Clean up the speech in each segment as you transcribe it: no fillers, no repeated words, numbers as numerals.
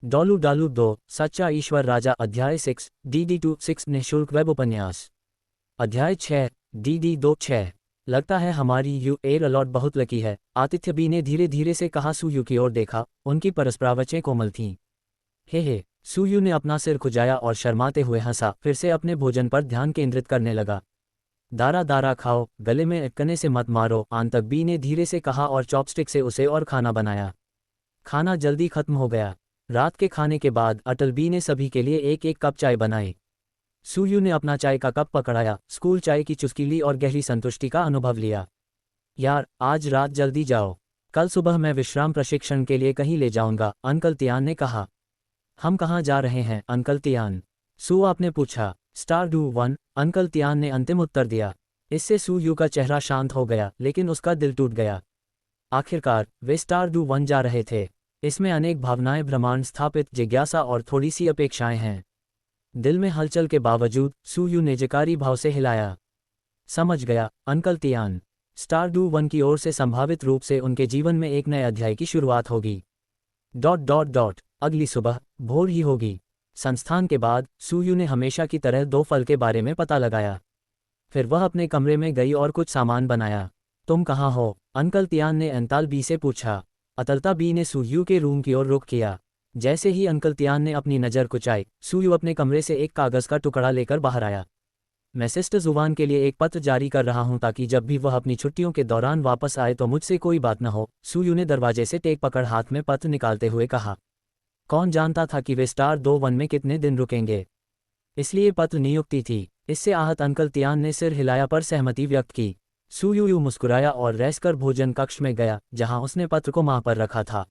डोलू डालू दो सच्चा ईश्वर राजा अध्याय 6 DD26 निःशुल्क वेब उपन्यास अध्याय 6 DD26। लगता है हमारी यू एयर अलॉट बहुत लकी है, आतिथ्य बी ने धीरे धीरे से कहा। सुयू की ओर देखा, उनकी परस्परावचें कोमल थीं। हे सुयू ने अपना सिर खुजाया और शर्माते हुए हंसा, फिर से अपने भोजन पर ध्यान केंद्रित करने लगा। दारा दारा खाओ, गले में अटकने से मत मारो, आंतक बी ने धीरे से कहा और चॉपस्टिक से उसे और खाना बनाया। खाना जल्दी खत्म हो गया। रात के खाने के बाद अटल बी ने सभी के लिए एक एक कप चाय बनाई। सुयू ने अपना चाय का कप पकड़ाया, स्कूल चाय की चुस्की ली और गहरी संतुष्टि का अनुभव लिया। यार, आज रात जल्दी जाओ, कल सुबह मैं विश्राम प्रशिक्षण के लिए कहीं ले जाऊंगा, अंकल तियान ने कहा। हम कहाँ जा रहे हैं अंकल तियान? सुआप ने पूछा। स्टारडू 1, अंकल तियान ने अंतिम उत्तर दिया। इससे सुयू का चेहरा शांत हो गया, लेकिन उसका दिल टूट गया। आखिरकार वे स्टारडू 1 जा रहे थे। इसमें अनेक भावनाएं, ब्रह्मांड स्थापित, जिज्ञासा और थोड़ी सी अपेक्षाएं हैं। दिल में हलचल के बावजूद सुयू ने जकारी भाव से हिलाया। समझ गया अंकल तियान। स्टारडू 1 की ओर से संभावित रूप से उनके जीवन में एक नए अध्याय की शुरुआत होगी। ... अगली सुबह भोर ही होगी। संस्थान के बाद सुयू ने हमेशा की तरह 2 फल के बारे में पता लगाया। फिर वह अपने कमरे में गई और कुछ सामान बनाया। तुम कहाँ हो? अंकल तियान ने अंताल बी से पूछा। अतलता बी ने सुयू के रूम की ओर रुख किया। जैसे ही अंकल तियान ने अपनी नज़र कुचाई, सुयू अपने कमरे से एक कागज़ का टुकड़ा लेकर बाहर आया। मैं सिस्टर जुवान के लिए एक पत्र जारी कर रहा हूं ताकि जब भी वह अपनी छुट्टियों के दौरान वापस आए तो मुझसे कोई बात न हो। सुयू ने दरवाजे से टेक पकड़ हाथ में पत्र निकालते हुए कहा। कौन जानता था कि वे स्टार 2 1 में कितने दिन रुकेंगे, इसलिए पत्र नियुक्ति थी। इससे आहत अंकल तियान ने सिर हिलाया पर सहमति व्यक्त की। सुयू मुस्कुराया और रेसकर भोजन कक्ष में गया, जहां उसने पत्र को मां पर रखा था।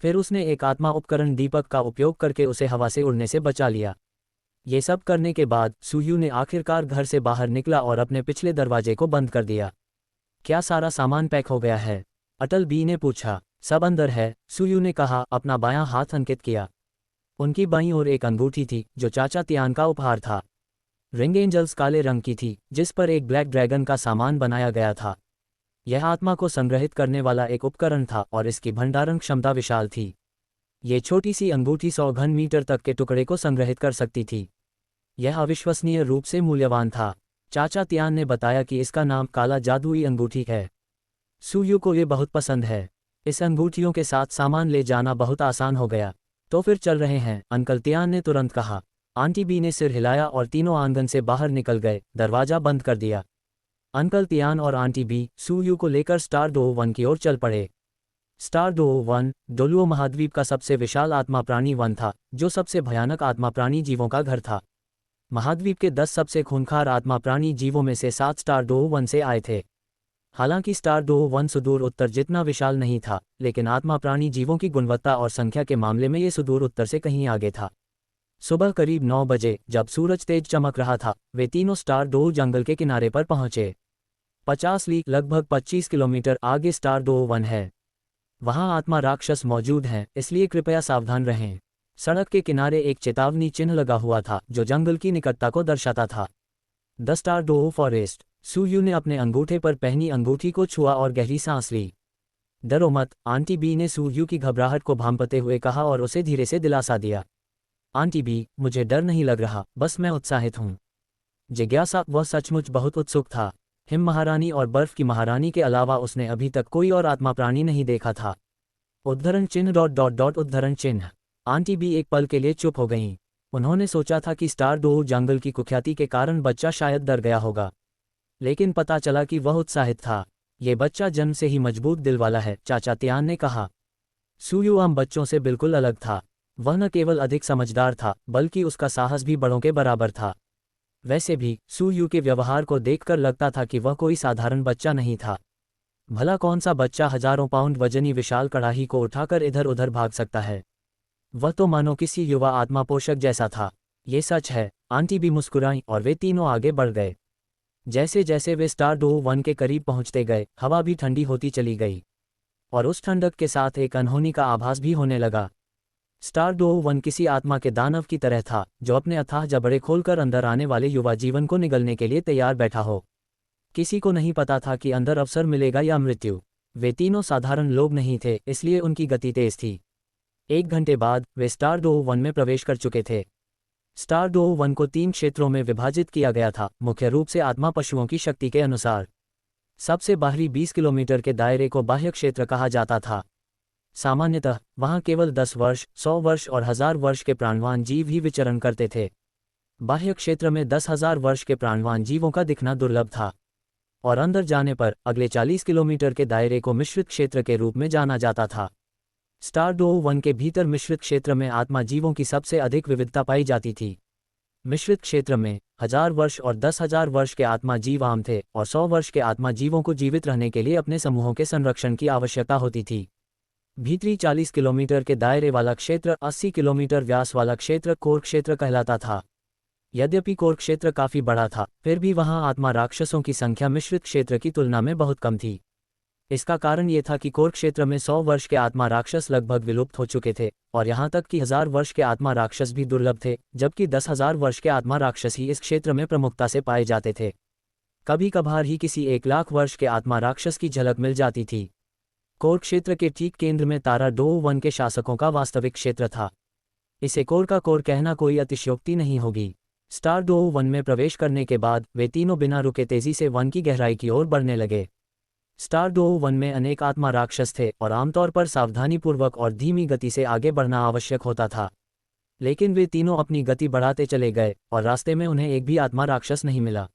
फिर उसने एक आत्मा उपकरण दीपक का उपयोग करके उसे हवा से उड़ने से बचा लिया। ये सब करने के बाद सुयू ने आखिरकार घर से बाहर निकला और अपने पिछले दरवाजे को बंद कर दिया। क्या सारा सामान पैक हो गया है? अटल बी ने पूछा। सब अंदर है, सुयू ने कहा, अपना बायां हाथ अंकित किया। उनकी बाईं ओर एक अंगूठी थी जो चाचा तियान का उपहार था। रिंग एंजल्स काले रंग की थी, जिस पर एक ब्लैक ड्रैगन का सामान बनाया गया था। यह आत्मा को संग्रहित करने वाला एक उपकरण था और इसकी भंडारण क्षमता विशाल थी। ये छोटी सी अंगूठी 100 घन मीटर तक के टुकड़े को संग्रहित कर सकती थी। यह अविश्वसनीय रूप से मूल्यवान था। चाचा तियान ने बताया कि इसका नाम काला जादुई अंगूठी है। सुयू को ये बहुत पसंद है। इस अंगूठियों के साथ सामान ले जाना बहुत आसान हो गया। तो फिर चल रहे हैं, अंकल तियान ने तुरंत कहा। आंटी बी ने सिर हिलाया और तीनों आंगन से बाहर निकल गए, दरवाजा बंद कर दिया। अंकल तियान और आंटी बी सुयू को लेकर स्टार 1 की ओर चल पड़े। स्टार 1 डोलुओ महाद्वीप का सबसे विशाल आत्मा प्राणी वन था, जो सबसे भयानक आत्मा प्राणी जीवों का घर था। महाद्वीप के 10 सबसे खूंखार आत्मा प्राणी जीवों में से 7 स्टार 1 से आए थे। हालांकि स्टार 1 सुदूर उत्तर जितना विशाल नहीं था, लेकिन आत्मा प्राणी जीवों की गुणवत्ता और संख्या के मामले में ये सुदूर उत्तर से कहीं आगे था। सुबह करीब 9 बजे, जब सूरज तेज चमक रहा था, वे तीनों स्टार जंगल के किनारे पर पहुंचे। 50 लीग लगभग 25 किलोमीटर आगे स्टार 1 है। वहां आत्मा राक्षस मौजूद हैं, इसलिए कृपया सावधान रहें। सड़क के किनारे एक चेतावनी चिन्ह लगा हुआ था जो जंगल की निकटता को दर्शाता था। The star forest. सुयू ने अपने अंगूठे पर पहनी अंगूठी को छुआ और गहरी सांस ली। डरो मत, आंटी बी ने सुयू की घबराहट को भांपते हुए कहा और उसे धीरे से दिलासा दिया। आंटी बी, मुझे डर नहीं लग रहा, बस मैं उत्साहित हूँ। जिज्ञासा। वह सचमुच बहुत उत्सुक था। हिम महारानी और बर्फ की महारानी के अलावा उसने अभी तक कोई और आत्मा प्राणी नहीं देखा था। उद्धरण चिन्ह ... उद्धरण चिन्ह। आंटी बी एक पल के लिए चुप हो गईं। उन्होंने सोचा था कि स्टार जंगल की कुख्याति के कारण बच्चा शायद डर गया होगा, लेकिन पता चला कि वह उत्साहित था। ये बच्चा जन्म से ही मजबूत दिल वाला है, चाचा तियान ने कहा। सुयू आम बच्चों से बिल्कुल अलग था। वह न केवल अधिक समझदार था, बल्कि उसका साहस भी बड़ों के बराबर था। वैसे भी सुयू के व्यवहार को देखकर लगता था कि वह कोई साधारण बच्चा नहीं था। भला कौन सा बच्चा हजारों पाउंड वजनी विशाल कड़ाही को उठाकर इधर उधर भाग सकता है? वह तो मानो किसी युवा आत्मा पोषक जैसा था। ये सच है, आंटी भी मुस्कुराईं और वे तीनों आगे बढ़ गए। जैसे जैसे वे स्टार 1 के करीब पहुंचते गए, हवा भी ठंडी होती चली गई, और उस ठंडक के साथ एक अनहोनी का आभास भी होने लगा। स्टार 1 किसी आत्मा के दानव की तरह था, जो अपने अथाह जबड़े खोलकर अंदर आने वाले युवा जीवन को निगलने के लिए तैयार बैठा हो। किसी को नहीं पता था कि अंदर अवसर मिलेगा या मृत्यु। वे तीनों साधारण लोग नहीं थे, इसलिए उनकी गति तेज थी। 1 घंटे बाद वे स्टार डोव 1 में प्रवेश कर चुके थे। स्टार डोव 1 को 3 क्षेत्रों में विभाजित किया गया था, मुख्य रूप से आत्मा पशुओं की शक्ति के अनुसार। सबसे बाहरी 20 किलोमीटर के दायरे को बाह्य क्षेत्र कहा जाता था। सामान्यतः वहां केवल 10 वर्ष, 100 वर्ष और 1000 वर्ष के प्राणवान जीव ही विचरण करते थे। बाह्य क्षेत्र में 10,000 वर्ष के प्राणवान जीवों का दिखना दुर्लभ था, और अंदर जाने पर अगले 40 किलोमीटर के दायरे को मिश्रित क्षेत्र के रूप में जाना जाता था। स्टार डोव 1 के भीतर मिश्रित क्षेत्र में आत्मा जीवों की सबसे अधिक विविधता पाई जाती थी। मिश्रित क्षेत्र में 1000 वर्ष और 10,000 वर्ष के आत्मा जीव आम थे, और 100 वर्ष के आत्मा जीवों को जीवित रहने के लिए अपने समूहों के संरक्षण की आवश्यकता होती थी। भीतरी 40 किलोमीटर के दायरे वाला क्षेत्र 80 किलोमीटर व्यास वाला क्षेत्र कोर क्षेत्र कहलाता था। यद्यपि कोर क्षेत्र काफी बड़ा था, फिर भी वहां आत्मा राक्षसों की संख्या मिश्रित क्षेत्र की तुलना में बहुत कम थी। इसका कारण ये था कि कोर क्षेत्र में 100 वर्ष के आत्मा राक्षस लगभग विलुप्त हो चुके थे, और यहाँ तक कि 1000 वर्ष के आत्मा राक्षस भी दुर्लभ थे, जबकि 10,000 वर्ष के आत्मा राक्षस ही इस क्षेत्र में प्रमुखता से पाए जाते थे। कभी कभार ही किसी 1 लाख वर्ष के आत्मा राक्षस की झलक मिल जाती थी। कोर क्षेत्र के ठीक केंद्र में तारा डोव 1 के शासकों का वास्तविक क्षेत्र था। इसे कोर का कोर कहना कोई अतिशयोक्ति नहीं होगी। स्टार डोव 1 में प्रवेश करने के बाद वे तीनों बिना रुके तेजी से वन की गहराई की ओर बढ़ने लगे। स्टार डोव 1 में अनेक आत्मा राक्षस थे, और आमतौर पर सावधानीपूर्वक और धीमी गति से आगे बढ़ना आवश्यक होता था। लेकिन वे तीनों अपनी गति बढ़ाते चले गए, और रास्ते में उन्हें एक भी आत्मा राक्षस नहीं मिला।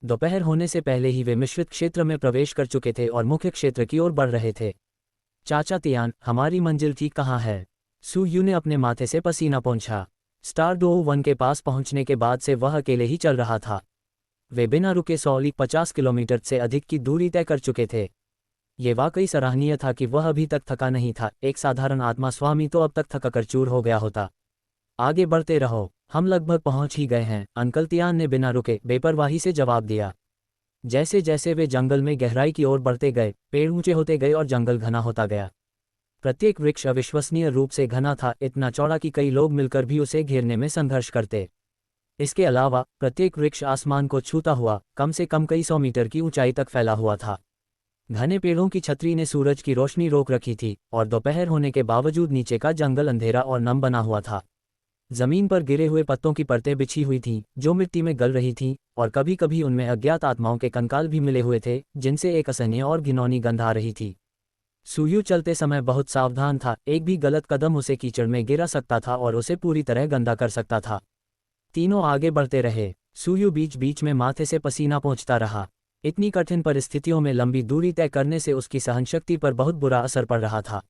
दोपहर होने से पहले ही वे मिश्रित क्षेत्र में प्रवेश कर चुके थे और मुख्य क्षेत्र की ओर बढ़ रहे थे। चाचा तियान, हमारी मंजिल ठीक कहाँ है? सू यू ने अपने माथे से पसीना पोंछा। स्टार डोव 1 के पास पहुंचने के बाद से वह अकेले ही चल रहा था। वे बिना रुके 150 किलोमीटर से अधिक की दूरी तय कर चुके थे। ये वाकई सराहनीय था कि वह अभी तक थका नहीं था। एक साधारण आत्मा स्वामी तो अब तक थका चूर हो गया होता। आगे बढ़ते रहो, हम लगभग पहुंच ही गए हैं, अंकल तियान ने बिना रुके बेपरवाही से जवाब दिया। जैसे जैसे वे जंगल में गहराई की ओर बढ़ते गए, पेड़ ऊंचे होते गए और जंगल घना होता गया। प्रत्येक वृक्ष अविश्वसनीय रूप से घना था, इतना चौड़ा कि कई लोग मिलकर भी उसे घेरने में संघर्ष करते। इसके अलावा प्रत्येक वृक्ष आसमान को छूता हुआ कम से कम कई 100 मीटर की ऊंचाई तक फैला हुआ था। घने पेड़ों की छतरी ने सूरज की रोशनी रोक रखी थी, और दोपहर होने के बावजूद नीचे का जंगल अंधेरा और नम बना हुआ था। जमीन पर गिरे हुए पत्तों की परतें बिछी हुई थीं, जो मिट्टी में गल रही थीं, और कभी कभी उनमें अज्ञात आत्माओं के कंकाल भी मिले हुए थे, जिनसे एक असहनीय और घिनौनी गंध आ रही थी। सूयू चलते समय बहुत सावधान था, एक भी गलत कदम उसे कीचड़ में गिरा सकता था और उसे पूरी तरह गंदा कर सकता था। तीनों आगे बढ़ते रहे। सूयू बीच बीच में माथे से पसीना पोंछता रहा। इतनी कठिन परिस्थितियों में लंबी दूरी तय करने से उसकी सहनशक्ति पर बहुत बुरा असर पड़ रहा था।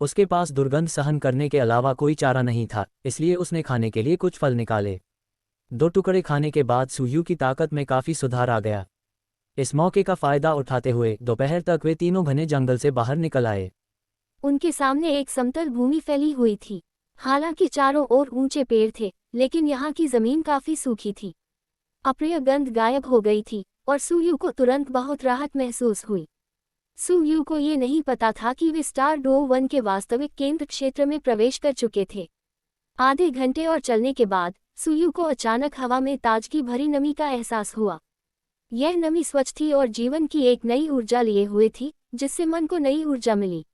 उसके पास दुर्गंध सहन करने के अलावा कोई चारा नहीं था, इसलिए उसने खाने के लिए कुछ फल निकाले। 2 टुकड़े खाने के बाद सूयू की ताकत में काफी सुधार आ गया। इस मौके का फायदा उठाते हुए दोपहर तक वे तीनों घने जंगल से बाहर निकल आए। उनके सामने एक समतल भूमि फैली हुई थी। हालांकि चारों ओर ऊंचे पेड़ थे, लेकिन यहाँ की जमीन काफी सूखी थी। अप्रिय गंध गायब हो गई थी, और सूयू को तुरंत बहुत राहत महसूस हुई। सूयू को ये नहीं पता था कि वे स्टार डोव 1 के वास्तविक केंद्र क्षेत्र में प्रवेश कर चुके थे। आधे घंटे और चलने के बाद सूयू को अचानक हवा में ताजगी भरी नमी का एहसास हुआ। यह नमी स्वच्छ थी और जीवन की एक नई ऊर्जा लिए हुए थी, जिससे मन को नई ऊर्जा मिली।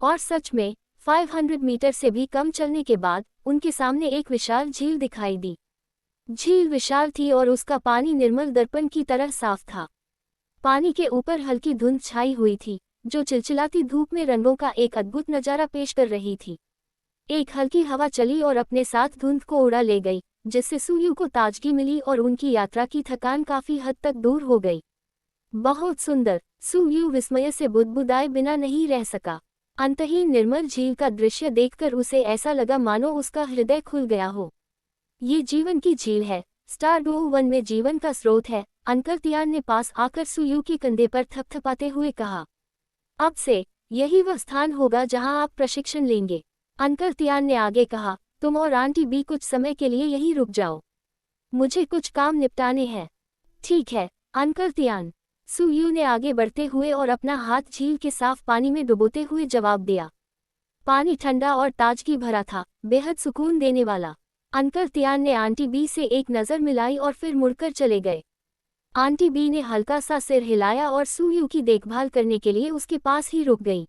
और सच में 500 मीटर से भी कम चलने के बाद उनके सामने एक विशाल झील दिखाई दी। झील विशाल थी और उसका पानी निर्मल दर्पण की तरह साफ था। पानी के ऊपर हल्की धुंध छाई हुई थी, जो चिलचिलाती धूप में रंगों का एक अद्भुत नजारा पेश कर रही थी। एक हल्की हवा चली और अपने साथ धुंध को उड़ा ले गई, जिससे सूयू को ताजगी मिली और उनकी यात्रा की थकान काफी हद तक दूर हो गई। बहुत सुंदर, सूयू विस्मय से बुदबुदाए बिना नहीं रह सका। अंतहीन निर्मल झील का दृश्य देखकर उसे ऐसा लगा मानो उसका हृदय खुल गया हो। ये जीवन की झील है, स्टार डोव 1 में जीवन का स्रोत है, अंकल तियान ने पास आकर सूयू के कंधे पर थपथपाते हुए कहा। अब से यही वह स्थान होगा जहां आप प्रशिक्षण लेंगे। अंकल तियान ने आगे कहा, तुम और आंटी बी कुछ समय के लिए यहीं रुक जाओ, मुझे कुछ काम निपटाने हैं। ठीक है अंकल तियान, सूयू ने आगे बढ़ते हुए और अपना हाथ झील के साफ पानी में डुबोते हुए जवाब दिया। पानी ठंडा और ताजगी भरा था, बेहद सुकून देने वाला। अंकल तियान ने आंटी बी से एक नज़र मिलाई और फिर मुड़कर चले गए। आंटी बी ने हल्का सा सिर हिलाया और सूयू की देखभाल करने के लिए उसके पास ही रुक गई।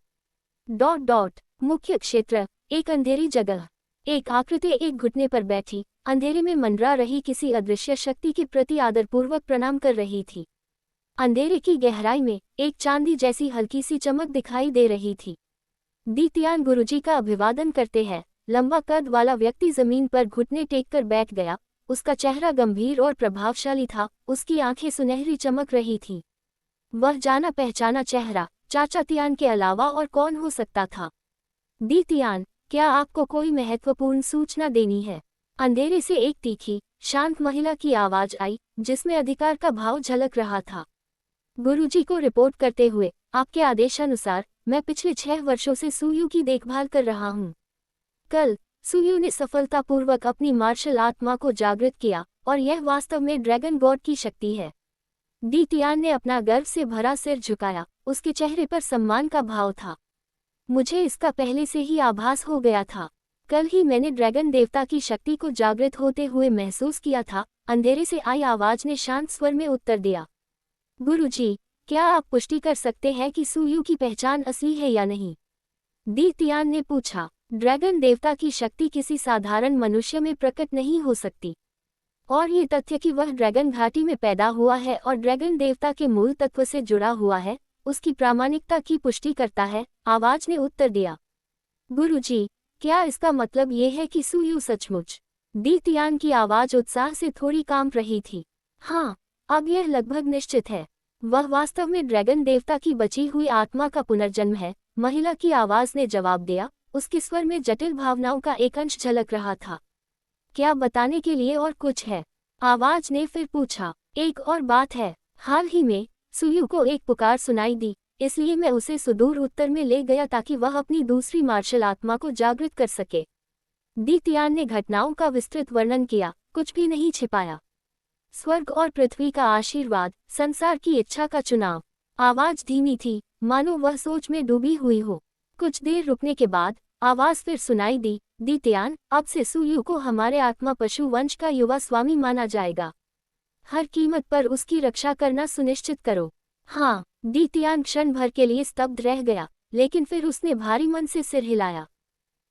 मुख्य क्षेत्र एक अंधेरी जगह। एक आकृति एक घुटने पर बैठी, अंधेरे में मंडरा रही किसी अदृश्य शक्ति के प्रति आदरपूर्वक प्रणाम कर रही थी। अंधेरे की गहराई में एक चांदी जैसी हल्की सी चमक दिखाई दे रही थी। दीतियान गुरुजी का अभिवादन करते हैं। लंबा कद वाला व्यक्ति जमीन पर घुटने टेक कर बैठ गया। उसका चेहरा गंभीर और प्रभावशाली था, उसकी आंखें सुनहरी चमक रही थीं। वह जाना पहचाना चेहरा चाचा तियान के अलावा और कौन हो सकता था। दीतियान, क्या आपको कोई महत्वपूर्ण सूचना देनी है? अंधेरे से एक तीखी, शांत महिला की आवाज आई, जिसमें अधिकार का भाव झलक रहा था। गुरुजी को रिपोर्ट करते हुए, आपके आदेशानुसार मैं पिछले 6 वर्षों से सुयू की देखभाल कर रहा हूँ। कल सुयू ने सफलतापूर्वक अपनी मार्शल आत्मा को जागृत किया और यह वास्तव में ड्रैगन गॉड की शक्ति है। दीतियान ने अपना गर्व से भरा सिर झुकाया, उसके चेहरे पर सम्मान का भाव था। मुझे इसका पहले से ही आभास हो गया था। कल ही मैंने ड्रैगन देवता की शक्ति को जागृत होते हुए महसूस किया था, अंधेरे से आई आवाज ने शांत स्वर में उत्तर दिया। गुरुजी, क्या आप पुष्टि कर सकते हैं कि सुयू की पहचान असली है या नहीं? दीतियान ने पूछा। ड्रैगन देवता की शक्ति किसी साधारण मनुष्य में प्रकट नहीं हो सकती, और ये तथ्य कि वह ड्रैगन घाटी में पैदा हुआ है और ड्रैगन देवता के मूल तत्व से जुड़ा हुआ है, उसकी प्रामाणिकता की पुष्टि करता है, आवाज ने उत्तर दिया। गुरुजी, क्या इसका मतलब ये है कि सुयू सचमुच? दीतियान की आवाज उत्साह से थोड़ी कांप रही थी। हाँ, अब यह लगभग निश्चित है। वह वास्तव में ड्रैगन देवता की बची हुई आत्मा का पुनर्जन्म है, महिला की आवाज ने जवाब दिया, उसके स्वर में जटिल भावनाओं का एक अंश झलक रहा था। क्या बताने के लिए और कुछ है? आवाज ने फिर पूछा। एक और बात है, हाल ही में सुयू को एक पुकार सुनाई दी, इसलिए मैं उसे सुदूर उत्तर में ले गया ताकि वह अपनी दूसरी मार्शल आत्मा को जागृत कर सके। दीतियान ने घटनाओं का विस्तृत वर्णन किया, कुछ भी नहीं छिपाया। स्वर्ग और पृथ्वी का आशीर्वाद, संसार की इच्छा का चुनाव। आवाज धीमी थी, मानो वह सोच में डूबी हुई हो। कुछ देर रुकने के बाद आवाज फिर सुनाई दी, दीतियान, अब से सुयू को हमारे आत्मा पशु वंश का युवा स्वामी माना जाएगा। हर कीमत पर उसकी रक्षा करना सुनिश्चित करो। हाँ। दीतियान क्षण भर के लिए स्तब्ध रह गया, लेकिन फिर उसने भारी मन से सिर हिलाया।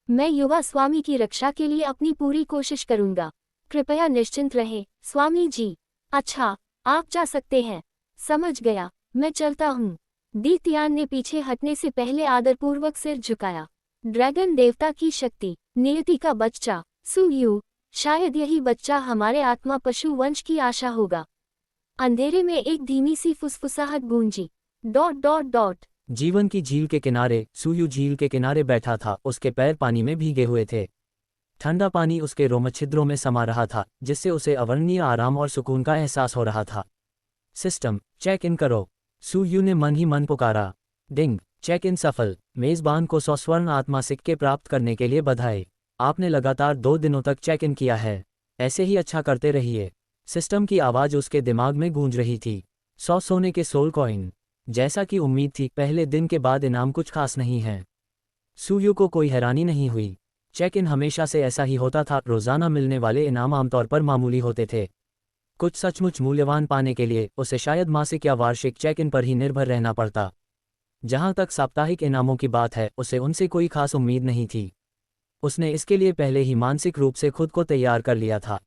मैं युवा स्वामी की रक्षा के लिए अपनी पूरी कोशिश करूंगा। कृपया निश्चिंत रहे, स्वामी जी। अच्छा, आप जा सकते हैं। समझ गया, मैं चलता हूँ। दीतियान ने पीछे हटने से पहले आदरपूर्वक सिर झुकाया। ड्रैगन देवता की शक्ति, नियति का बच्चा, सुयू, शायद यही बच्चा हमारे आत्मा पशु वंश की आशा होगा। अंधेरे में एक धीमी सी फुसफुसाहट गूंजी। ... जीवन की झील के किनारे सुयू झील के किनारे बैठा था, उसके पैर पानी में भीगे हुए थे। ठंडा पानी उसके रोमछिद्रों में समा रहा था, जिससे उसे अवर्णनीय आराम और सुकून का एहसास हो रहा था। सिस्टम, चेक इन करो, सुयू ने मन ही मन पुकारा। डिंग, चेक इन सफल। मेजबान को 100 स्वर्ण आत्मा सिक्के प्राप्त करने के लिए बधाई। आपने लगातार 2 दिनों तक चेक इन किया है, ऐसे ही अच्छा करते रहिए। सिस्टम की आवाज़ उसके दिमाग में गूंज रही थी। 100 सोने के सोल कॉइन। जैसा कि उम्मीद थी, पहले दिन के बाद इनाम कुछ खास नहीं है। सुयू को कोई हैरानी नहीं हुई। चेक इन हमेशा से ऐसा ही होता था, रोज़ाना मिलने वाले इनाम आमतौर पर मामूली होते थे। कुछ सचमुच मूल्यवान पाने के लिए उसे शायद मासिक या वार्षिक चेक इन पर ही निर्भर रहना पड़ता। जहां तक साप्ताहिक इनामों की बात है, उसे उनसे कोई खास उम्मीद नहीं थी। उसने इसके लिए पहले ही मानसिक रूप से खुद को तैयार कर लिया था।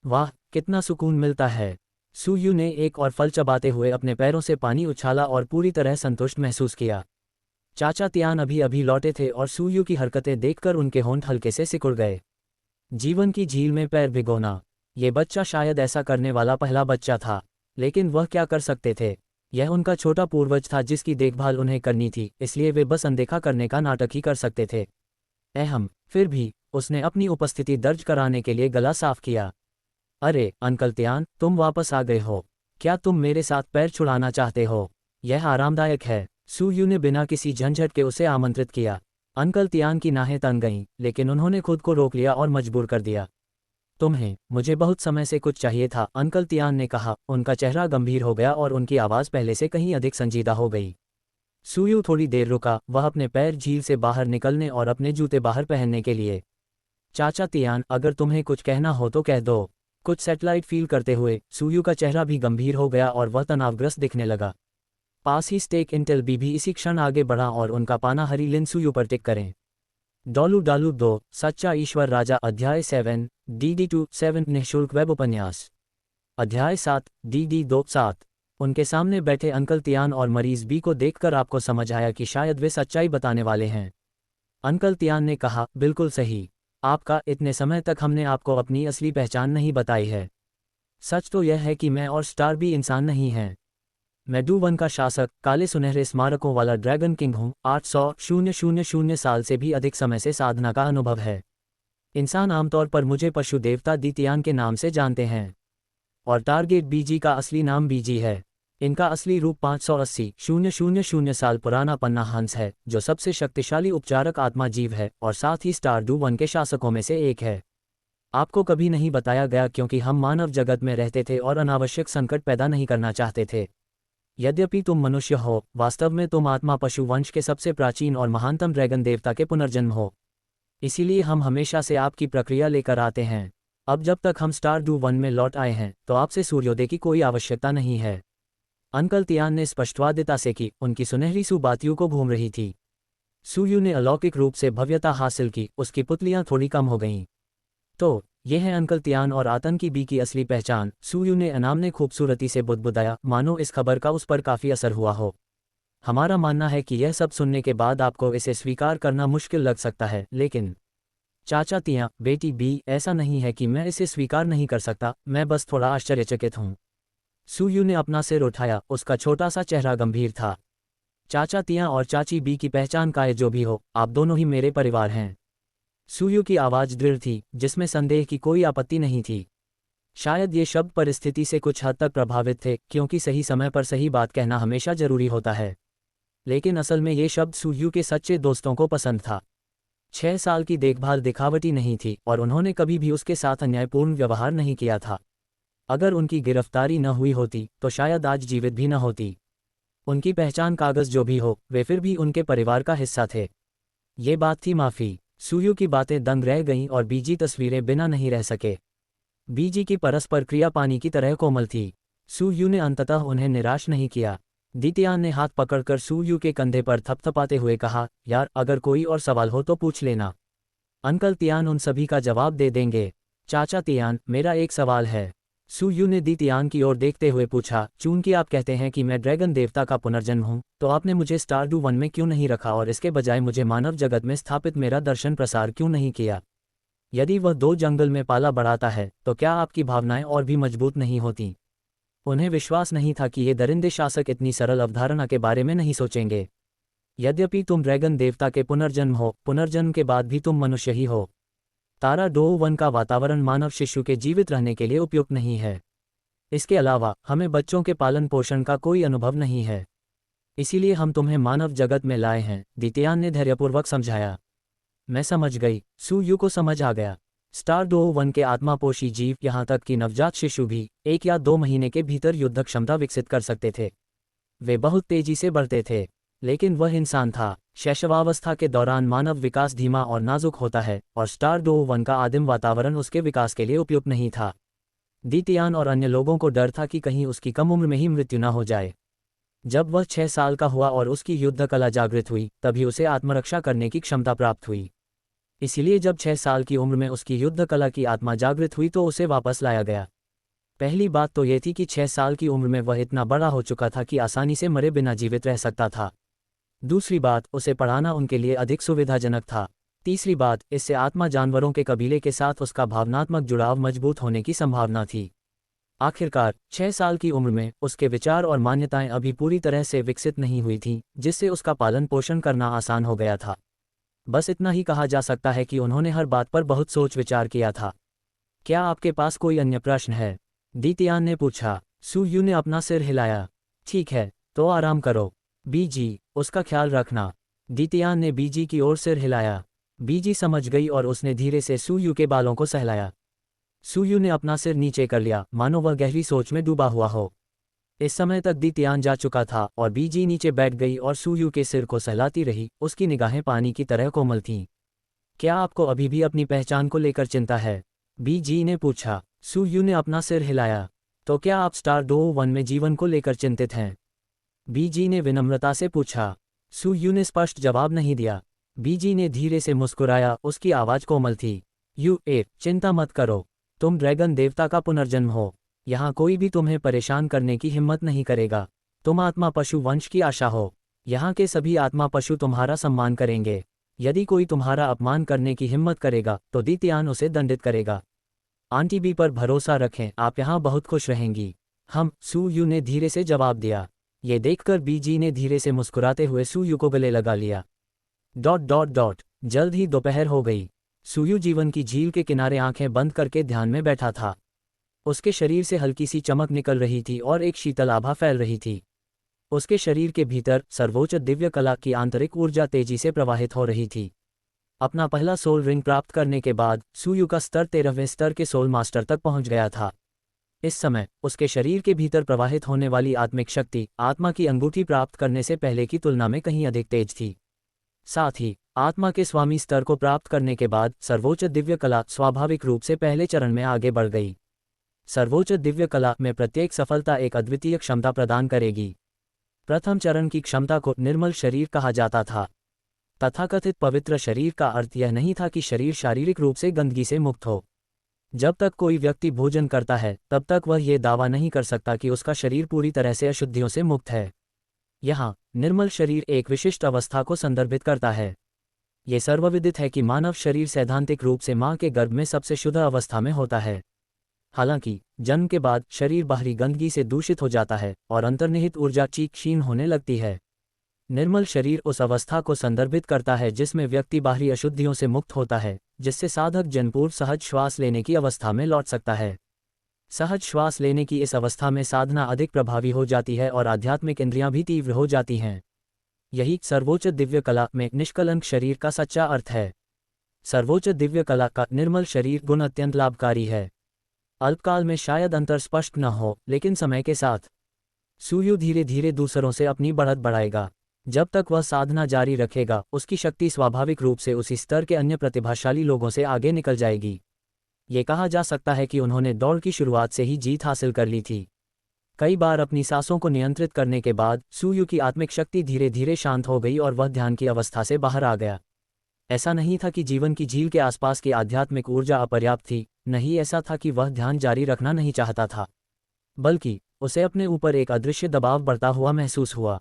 वाह, कितना सुकून मिलता है। सुयू ने एक और फल चबाते हुए अपने पैरों से पानी उछाला और पूरी तरह संतुष्ट महसूस किया। चाचा तियान अभी अभी लौटे थे और सुयू की हरकतें देखकर उनके होंठ हल्के से सिकुड़ गए। जीवन की झील में पैर भिगोना, ये बच्चा शायद ऐसा करने वाला पहला बच्चा था, लेकिन वह क्या कर सकते थे? यह उनका छोटा पूर्वज था जिसकी देखभाल उन्हें करनी थी, इसलिए वे बस अनदेखा करने का नाटक ही कर सकते थे। फिर भी उसने अपनी उपस्थिति दर्ज कराने के लिए गला साफ किया। अरे अंकल तियान, तुम वापस आ गए हो। क्या तुम मेरे साथ पैर छुड़ाना चाहते हो? यह आरामदायक है। सुयू ने बिना किसी झंझट के उसे आमंत्रित किया। अंकल तियान की नाहें तन गईं, लेकिन उन्होंने खुद को रोक लिया और मजबूर कर दिया। तुम्हें, मुझे बहुत समय से कुछ चाहिए था, अंकल तियान ने कहा। उनका चेहरा गंभीर हो गया और उनकी आवाज़ पहले से कहीं अधिक संजीदा हो गई। सुयू थोड़ी देर रुका, वह अपने पैर झील से बाहर निकलने और अपने जूते बाहर पहनने के लिए। चाचा तियान, अगर तुम्हें कुछ कहना हो तो कह दो। कुछ सैटेलाइट फील करते हुए सुयू का चेहरा भी गंभीर हो गया और वह तनावग्रस्त दिखने लगा। पास ही स्टेक इंटेल भी इसी क्षण आगे बढ़ा और उनका पाना हरी लिन सुयू पर टिक करें। डॉलू डालू 2 सच्चा ईश्वर राजा अध्याय 7 DD2 7 निःशुल्क वेब उपन्यास अध्याय 7 DD2 7। उनके सामने बैठे अंकल तियान और मरीज बी को देखकर आपको समझ आया कि शायद वे सच्चाई बताने वाले हैं। अंकल तियान ने कहा, बिल्कुल सही। आपका इतने समय तक हमने आपको अपनी असली पहचान नहीं बताई है। सच तो यह है कि मैं और स्टार भी इंसान नहीं हैं। मैं डू-1 का शासक, काले सुनहरे स्मारकों वाला ड्रैगन किंग हूँ। 800,000 साल से भी अधिक समय से साधना का अनुभव है। इंसान आमतौर पर मुझे पशु देवता दितियान के नाम से जानते हैं और टारगेट बीजी का असली नाम बीजी है। इनका असली रूप 580,000 साल पुराना पन्ना हंस है, जो सबसे शक्तिशाली उपचारक आत्मा जीव है और साथ ही स्टार डू-1 के शासकों में से एक है। आपको कभी नहीं बताया गया क्योंकि हम मानव जगत में रहते थे और अनावश्यक संकट पैदा नहीं करना चाहते थे। यद्यपि तुम मनुष्य हो, वास्तव में तुम आत्मा पशु वंश के सबसे प्राचीन और महानतम ड्रैगन देवता के पुनर्जन्म हो। इसीलिए हम हमेशा से आपकी प्रक्रिया लेकर आते हैं। अब जब तक हम स्टार डू-1 में लौट आए हैं तो आपसे सूर्योदय की कोई आवश्यकता नहीं है। अंकल तियान ने स्पष्टवादिता से की, उनकी सुनहरी सू बातियों को घूम रही थी। सूयू ने अलौकिक रूप से भव्यता हासिल की, उसकी पुतलियां थोड़ी कम हो गईं। तो ये है अंकल तियान और आतंकी बी की असली पहचान। सूयू ने अनाम ने खूबसूरती से बुदबुदाया, मानो इस खबर का उस पर काफ़ी असर हुआ हो। हमारा मानना है कि यह सब सुनने के बाद आपको इसे स्वीकार करना मुश्किल लग सकता है, लेकिन चाचा तियां, बेटी बी, ऐसा नहीं है कि मैं इसे स्वीकार नहीं कर सकता, मैं बस थोड़ा आश्चर्यचकित हूँ। सूयू ने अपना सिर उठाया, उसका छोटा सा चेहरा गंभीर था। चाचा तियां और चाची बी की पहचान का जो भी हो, आप दोनों ही मेरे परिवार हैं। सूयू की आवाज़ दृढ़ थी, जिसमें संदेह की कोई आपत्ति नहीं थी। शायद ये शब्द परिस्थिति से कुछ हद तक प्रभावित थे, क्योंकि सही समय पर सही बात कहना हमेशा जरूरी होता है। लेकिन असल में ये शब्द सूयू के सच्चे दोस्तों को पसंद था। 6 साल की देखभाल दिखावटी नहीं थी और उन्होंने कभी भी उसके साथ अन्यायपूर्ण व्यवहार नहीं किया था। अगर उनकी गिरफ्तारी न हुई होती तो शायद आज जीवित भी न होती। उनकी पहचान कागज़ जो भी हो, वे फिर भी उनके परिवार का हिस्सा थे। ये बात थी माफ़ी। सूयू की बातें दंग रह गईं और बीजी तस्वीरें बिना नहीं रह सके। बीजी की परस्पर क्रिया पानी की तरह कोमल थी। सूयू ने अंततः उन्हें निराश नहीं किया। दितियान ने हाथ पकड़कर सूयू के कंधे पर थपथपाते हुए कहा, यार, अगर कोई और सवाल हो तो पूछ लेना। अंकल तियान उन सभी का जवाब दे देंगे। चाचा तियान, मेरा एक सवाल है। सूयू ने दितियान की ओर देखते हुए पूछा, चूंकि आप कहते हैं कि मैं ड्रैगन देवता का पुनर्जन्म हूं, तो आपने मुझे स्टार डू-1 में क्यों नहीं रखा और इसके बजाय मुझे मानव जगत में स्थापित मेरा दर्शन प्रसार क्यों नहीं किया? यदि वह 2 जंगल में पाला बढ़ाता है तो क्या आपकी भावनाएं और भी मजबूत नहीं होती? उन्हें विश्वास नहीं था कि ये दरिंदे शासक इतनी सरल अवधारणा के बारे में नहीं सोचेंगे। यद्यपि तुम ड्रैगन देवता के पुनर्जन्म हो, पुनर्जन्म के बाद भी तुम मनुष्य ही हो। तारा डू-1 का वातावरण मानव शिशु के जीवित रहने के लिए उपयुक्त नहीं है। इसके अलावा हमें बच्चों के पालन पोषण का कोई अनुभव नहीं है। इसीलिए हम तुम्हें मानव जगत में लाए हैं, दितियान ने धैर्यपूर्वक समझाया। मैं समझ गई। सूयू को समझ आ गया। स्टार डू-1 के आत्मापोषी जीव, यहाँ तक कि नवजात शिशु भी 1 या 2 महीने के भीतर युद्ध क्षमता विकसित कर सकते थे। वे बहुत तेजी से बढ़ते थे, लेकिन वह इंसान था। शैशवावस्था के दौरान मानव विकास धीमा और नाजुक होता है और स्टार डू-1 का आदिम वातावरण उसके विकास के लिए उपयुक्त नहीं था। दितियान और अन्य लोगों को डर था कि कहीं उसकी कम उम्र में ही मृत्यु न हो जाए। जब वह 6 साल का हुआ और उसकी युद्ध कला जागृत हुई, तभी उसे आत्मरक्षा करने की क्षमता प्राप्त हुई। इसलिए जब 6 साल की उम्र में उसकी युद्ध कला की आत्मा जागृत हुई तो उसे वापस लाया गया। पहली बात तो यह थी कि 6 साल की उम्र में वह इतना बड़ा हो चुका था कि आसानी से मरे बिना जीवित रह सकता था। दूसरी बात, उसे पढ़ाना उनके लिए अधिक सुविधाजनक था। तीसरी बात, इससे आत्मा जानवरों के कबीले के साथ उसका भावनात्मक जुड़ाव मजबूत होने की संभावना थी। आखिरकार 6 साल की उम्र में उसके विचार और मान्यताएं अभी पूरी तरह से विकसित नहीं हुई थीं, जिससे उसका पालन पोषण करना आसान हो गया था। बस इतना ही कहा जा सकता है कि उन्होंने हर बात पर बहुत सोच विचार किया था। क्या आपके पास कोई अन्य प्रश्न है? दितियान ने पूछा। सूयू ने अपना सिर हिलाया। ठीक है, तो आराम करो। बीजी, उसका ख्याल रखना। दितियान ने बीजी की ओर सिर हिलाया। बीजी समझ गई और उसने धीरे से सूयू के बालों को सहलाया। सूयू ने अपना सिर नीचे कर लिया, मानो वह गहरी सोच में डूबा हुआ हो। इस समय तक दितियान जा चुका था और बीजी नीचे बैठ गई और सूयू के सिर को सहलाती रही। उसकी निगाहें पानी की तरह कोमल थीं। क्या आपको अभी भी अपनी पहचान को लेकर चिंता है? बीजी ने पूछा। सूयू ने अपना सिर हिलाया। तो क्या आप स्टार डू-1 में जीवन को लेकर चिंतित हैं? बीजी ने विनम्रता से पूछा। सूयू ने स्पष्ट जवाब नहीं दिया। बीजी ने धीरे से मुस्कुराया, उसकी आवाज कोमल थी। चिंता मत करो, तुम ड्रैगन देवता का पुनर्जन्म हो। यहाँ कोई भी तुम्हें परेशान करने की हिम्मत नहीं करेगा। तुम आत्मा पशु वंश की आशा हो। यहाँ के सभी आत्मा पशु तुम्हारा सम्मान करेंगे। यदि कोई तुम्हारा अपमान करने की हिम्मत करेगा तो दीत्यान उसे दंडित करेगा। आंटी बी पर भरोसा रखें, आप यहाँ बहुत खुश रहेंगी। हम सूयू ने धीरे से जवाब दिया। ये देखकर बीजी ने धीरे से मुस्कुराते हुए सूयू को गले लगा लिया। जल्द ही दोपहर हो गई। सूयू जीवन की झील के किनारे आंखें बंद करके ध्यान में बैठा था। उसके शरीर से हल्की सी चमक निकल रही थी और एक शीतल आभा फैल रही थी। उसके शरीर के भीतर सर्वोच्च दिव्य कला की आंतरिक ऊर्जा तेजी से प्रवाहित हो रही थी। अपना पहला सोल रिंग प्राप्त करने के बाद सूयू का स्तर 13वें स्तर के सोल मास्टर तक पहुंच गया था। इस समय उसके शरीर के भीतर प्रवाहित होने वाली आत्मिक शक्ति आत्मा की अंगूठी प्राप्त करने से पहले की तुलना में कहीं अधिक तेज थी। साथ ही आत्मा के स्वामी स्तर को प्राप्त करने के बाद सर्वोच्च दिव्य कला स्वाभाविक रूप से पहले चरण में आगे बढ़ गई। सर्वोच्च दिव्य कला में प्रत्येक सफलता एक अद्वितीय क्षमता प्रदान करेगी। प्रथम चरण की क्षमता को निर्मल शरीर कहा जाता था। तथाकथित पवित्र शरीर का अर्थ यह नहीं था कि शरीर शारीरिक रूप से गंदगी से मुक्त हो। जब तक कोई व्यक्ति भोजन करता है तब तक वह यह दावा नहीं कर सकता कि उसका शरीर पूरी तरह से अशुद्धियों से मुक्त है। यहाँ निर्मल शरीर एक विशिष्ट अवस्था को संदर्भित करता है। ये सर्वविदित है कि मानव शरीर सैद्धांतिक रूप से माँ के गर्भ में सबसे शुद्ध अवस्था में होता है। हालांकि जन्म के बाद शरीर बाहरी गंदगी से दूषित हो जाता है और अंतर्निहित ऊर्जा क्षीण होने लगती है। निर्मल शरीर उस अवस्था को संदर्भित करता है जिसमें व्यक्ति बाहरी अशुद्धियों से मुक्त होता है, जिससे साधक जनपूर्व सहज श्वास लेने की अवस्था में लौट सकता है। सहज श्वास लेने की इस अवस्था में साधना अधिक प्रभावी हो जाती है और आध्यात्मिक इंद्रियां भी तीव्र हो जाती हैं। यही सर्वोच्च दिव्य कला में निष्कलंक शरीर का सच्चा अर्थ है। सर्वोच्च दिव्य कला का निर्मल शरीर गुण अत्यंत लाभकारी है। अल्पकाल में शायद अंतर स्पष्ट न हो, लेकिन समय के साथ सूयू धीरे धीरे दूसरों से अपनी बढ़त बढ़ाएगा। जब तक वह साधना जारी रखेगा, उसकी शक्ति स्वाभाविक रूप से उसी स्तर के अन्य प्रतिभाशाली लोगों से आगे निकल जाएगी। ये कहा जा सकता है कि उन्होंने दौड़ की शुरुआत से ही जीत हासिल कर ली थी। कई बार अपनी सांसों को नियंत्रित करने के बाद सूयू की आत्मिक शक्ति धीरे धीरे शांत हो गई और वह ध्यान की अवस्था से बाहर आ गया। ऐसा नहीं था कि जीवन की झील के आसपास की आध्यात्मिक ऊर्जा अपर्याप्त थी, नहीं ऐसा था कि वह ध्यान जारी रखना नहीं चाहता था, बल्कि उसे अपने ऊपर एक अदृश्य दबाव बढ़ता हुआ महसूस हुआ।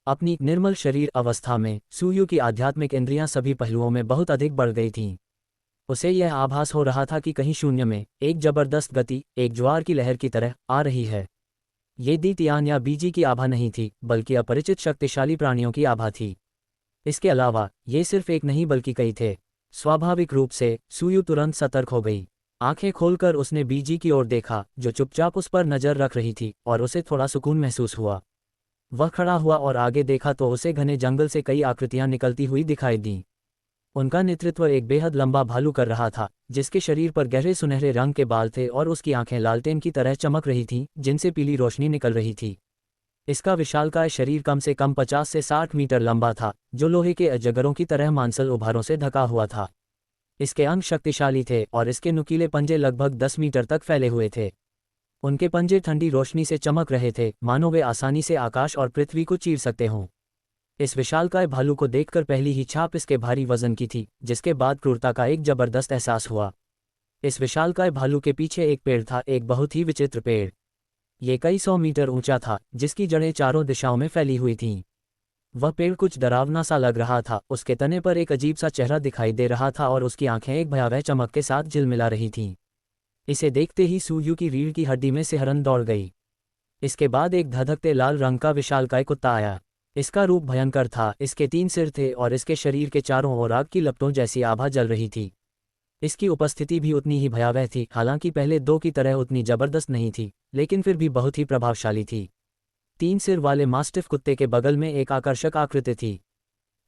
अपनी निर्मल शरीर अवस्था में सूयू की आध्यात्मिक इंद्रियां सभी पहलुओं में बहुत अधिक बढ़ गई थीं। उसे यह आभास हो रहा था कि कहीं शून्य में एक जबरदस्त गति एक ज्वार की लहर की तरह आ रही है। ये दीत्यान या बीजी की आभा नहीं थी, बल्कि अपरिचित शक्तिशाली प्राणियों की आभा थी। इसके अलावा ये सिर्फ एक नहीं बल्कि कई थे। स्वाभाविक रूप से सूयू तुरंत सतर्क हो गई। आंखें खोलकर उसने बीजी की ओर देखा, जो चुपचाप उस पर नजर रख रही थी, और उसे थोड़ा सुकून महसूस हुआ। वह खड़ा हुआ और आगे देखा तो उसे घने जंगल से कई आकृतियां निकलती हुई दिखाई दीं। उनका नेतृत्व एक बेहद लंबा भालू कर रहा था, जिसके शरीर पर गहरे सुनहरे रंग के बाल थे और उसकी आंखें लालटेन की तरह चमक रही थीं, जिनसे पीली रोशनी निकल रही थी। इसका विशालकाय शरीर कम से कम 50 से 60 मीटर लंबा था, जो लोहे के अजगरों की तरह मांसल उभारों से ढका हुआ था। इसके अंग शक्तिशाली थे और इसके नुकीले पंजे लगभग 10 मीटर तक फैले हुए थे। उनके पंजे ठंडी रोशनी से चमक रहे थे, मानो वे आसानी से आकाश और पृथ्वी को चीर सकते हों। इस विशालकाय भालू को देखकर पहली ही छाप इसके भारी वजन की थी, जिसके बाद क्रूरता का एक जबरदस्त एहसास हुआ। इस विशालकाय भालू के पीछे एक पेड़ था, एक बहुत ही विचित्र पेड़। ये कई 100 मीटर ऊंचा था, जिसकी जड़ें चारों दिशाओं में फैली हुई थीं। वह पेड़ कुछ डरावना सा लग रहा था, उसके तने पर एक अजीब सा चेहरा दिखाई दे रहा था और उसकी आंखें एक भयावह चमक के साथ झिलमिला रही थीं। इसे देखते ही सूयू की रीढ़ की हड्डी में सिहरन दौड़ गई। इसके बाद एक धधकते लाल रंग का विशालकाय कुत्ता आया। इसका रूप भयंकर था, इसके 3 सिर थे और इसके शरीर के चारों ओर आग की लपटों जैसी आभा जल रही थी। इसकी उपस्थिति भी उतनी ही भयावह थी, हालांकि पहले 2 की तरह उतनी जबरदस्त नहीं थी, लेकिन फिर भी बहुत ही प्रभावशाली थी। 3 सिर वाले मास्टिफ कुत्ते के बगल में एक आकर्षक आकृति थी।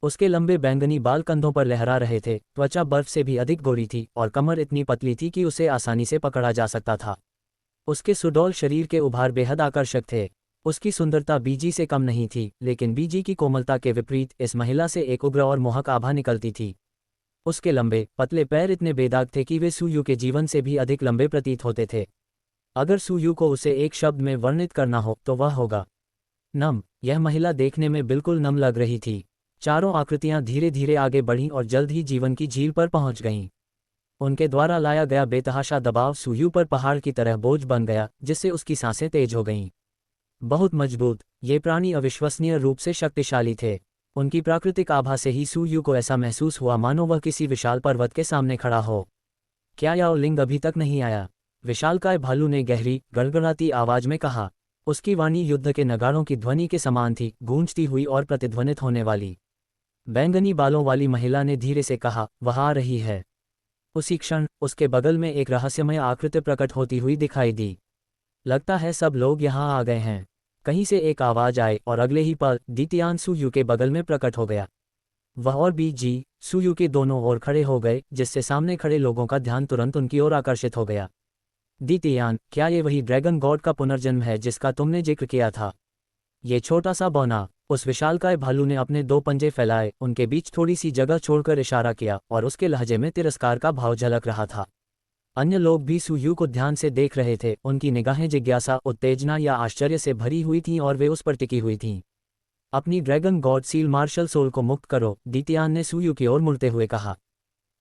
उसके लंबे बैंगनी बाल कंधों पर लहरा रहे थे, त्वचा बर्फ से भी अधिक गोरी थी और कमर इतनी पतली थी कि उसे आसानी से पकड़ा जा सकता था। उसके सुडौल शरीर के उभार बेहद आकर्षक थे। उसकी सुंदरता बीजी से कम नहीं थी, लेकिन बीजी की कोमलता के विपरीत इस महिला से एक उग्र और मोहक आभा निकलती थी। उसके लंबे पतले पैर इतने बेदाग थे कि वे सूयू के जीवन से भी अधिक लंबे प्रतीत होते थे। अगर सूयू को उसे एक शब्द में वर्णित करना हो तो वह होगा नम। यह महिला देखने में बिल्कुल नम लग रही थी। चारों आकृतियां धीरे धीरे आगे बढ़ीं और जल्द ही जीवन की झील पर पहुंच गईं। उनके द्वारा लाया गया बेतहाशा दबाव सुयू पर पहाड़ की तरह बोझ बन गया, जिससे उसकी सांसें तेज हो गईं। बहुत मजबूत, ये प्राणी अविश्वसनीय रूप से शक्तिशाली थे। उनकी प्राकृतिक आभा से ही सुयू को ऐसा महसूस हुआ मानो वह किसी विशाल पर्वत के सामने खड़ा हो। क्या याओ लिंग अभी तक नहीं आया? विशालकाय भालू ने गहरी, गड़गड़ाती आवाज में कहा। उसकी वाणी युद्ध के नगाड़ों की ध्वनि के समान थी, गूंजती हुई और प्रतिध्वनित होने वाली। बैंगनी बालों वाली महिला ने धीरे से कहा, वह आ रही है। उसी क्षण उसके बगल में एक रहस्यमय आकृति प्रकट होती हुई दिखाई दी। लगता है सब लोग यहाँ आ गए हैं, कहीं से एक आवाज आई और अगले ही पल दीतियान सुयू के बगल में प्रकट हो गया। वह और बीजी सुयू के दोनों ओर खड़े हो गए, जिससे सामने खड़े लोगों का ध्यान तुरंत उनकी ओर आकर्षित हो गया। दीतियान, क्या ये वही ड्रैगन गॉड का पुनर्जन्म है जिसका तुमने जिक्र किया था? ये छोटा सा बौना, उस विशालकाय भालू ने अपने दो पंजे फैलाए, उनके बीच थोड़ी सी जगह छोड़कर इशारा किया और उसके लहजे में तिरस्कार का भाव झलक रहा था। अन्य लोग भी सुयू को ध्यान से देख रहे थे, उनकी निगाहें जिज्ञासा, उत्तेजना या आश्चर्य से भरी हुई थीं और वे उस पर टिकी हुई थीं। अपनी dragon god seal martial soul को मुक्त करो, दीतियान ने सुयू की ओर मुड़ते हुए कहा।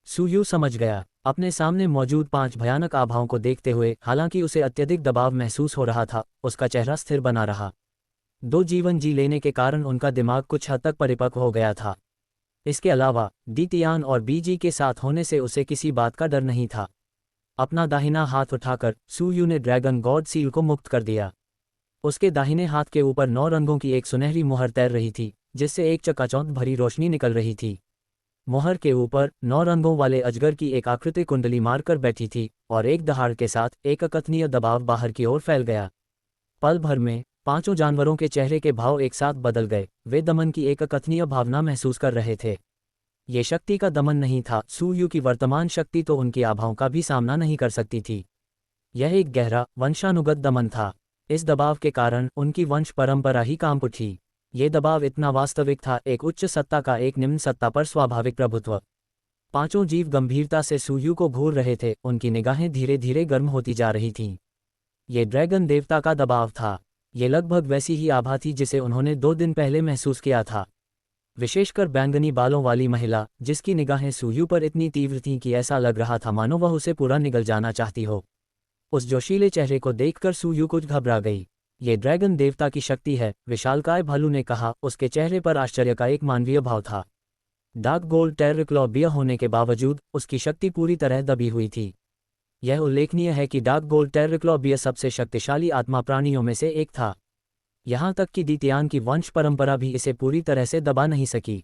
सुयू समझ गया, अपने सामने मौजूद 5 भयानक आभाओं को देखते हुए, हालांकि उसे अत्यधिक दबाव महसूस हो रहा था, उसका चेहरा स्थिर बना रहा। 2 जीवन जी लेने के कारण उनका दिमाग कुछ हद तक परिपक्व हो गया था। इसके अलावा दीतियान और बीजी के साथ होने से उसे किसी बात का डर नहीं था। अपना दाहिना हाथ उठाकर सुयू ने ड्रैगन गॉड सील को मुक्त कर दिया। उसके दाहिने हाथ के ऊपर 9 रंगों की एक सुनहरी मुहर तैर रही थी, जिससे एक चकाचौंध भरी रोशनी निकल रही थी। मुहर के ऊपर 9 रंगों वाले अजगर की एक आकृति कुंडली मारकर बैठी थी और एक दहाड़ के साथ एक अकथनीय दबाव बाहर की ओर फैल गया। पल भर में 5 जानवरों के चेहरे के भाव एक साथ बदल गए, वे दमन की एक अकथनीय भावना महसूस कर रहे थे। ये शक्ति का दमन नहीं था, सुयू की वर्तमान शक्ति तो उनकी आभाओं का भी सामना नहीं कर सकती थी। यह एक गहरा, वंशानुगत दमन था। इस दबाव के कारण उनकी वंश परंपरा ही कांप उठी। ये दबाव इतना वास्तविक था, एक उच्च सत्ता का एक निम्न सत्ता पर स्वाभाविक प्रभुत्व। 5 जीव गंभीरता से सुयू को घूर रहे थे, उनकी निगाहें धीरे धीरे गर्म होती जा रही थीं। ये ड्रैगन देवता का दबाव था। ये लगभग वैसी ही आभा थी जिसे उन्होंने 2 दिन पहले महसूस किया था। विशेषकर बैंगनी बालों वाली महिला, जिसकी निगाहें सुयू पर इतनी तीव्र थीं कि ऐसा लग रहा था मानो वह उसे पूरा निगल जाना चाहती हो। उस जोशीले चेहरे को देखकर सुयू कुछ घबरा गई। ये ड्रैगन देवता की शक्ति है, विशालकाय भालू ने कहा। उसके चेहरे पर आश्चर्य का एक मानवीय भाव था। डार्क गोल्ड टेरक्लॉबिया होने के बावजूद उसकी शक्ति पूरी तरह दबी हुई थी। यह उल्लेखनीय है कि डार्क गोल्ड टेरक्लॉबिया सबसे शक्तिशाली आत्मा प्राणियों में से एक था। यहाँ तक कि दीतियान की वंश परंपरा भी इसे पूरी तरह से दबा नहीं सकी।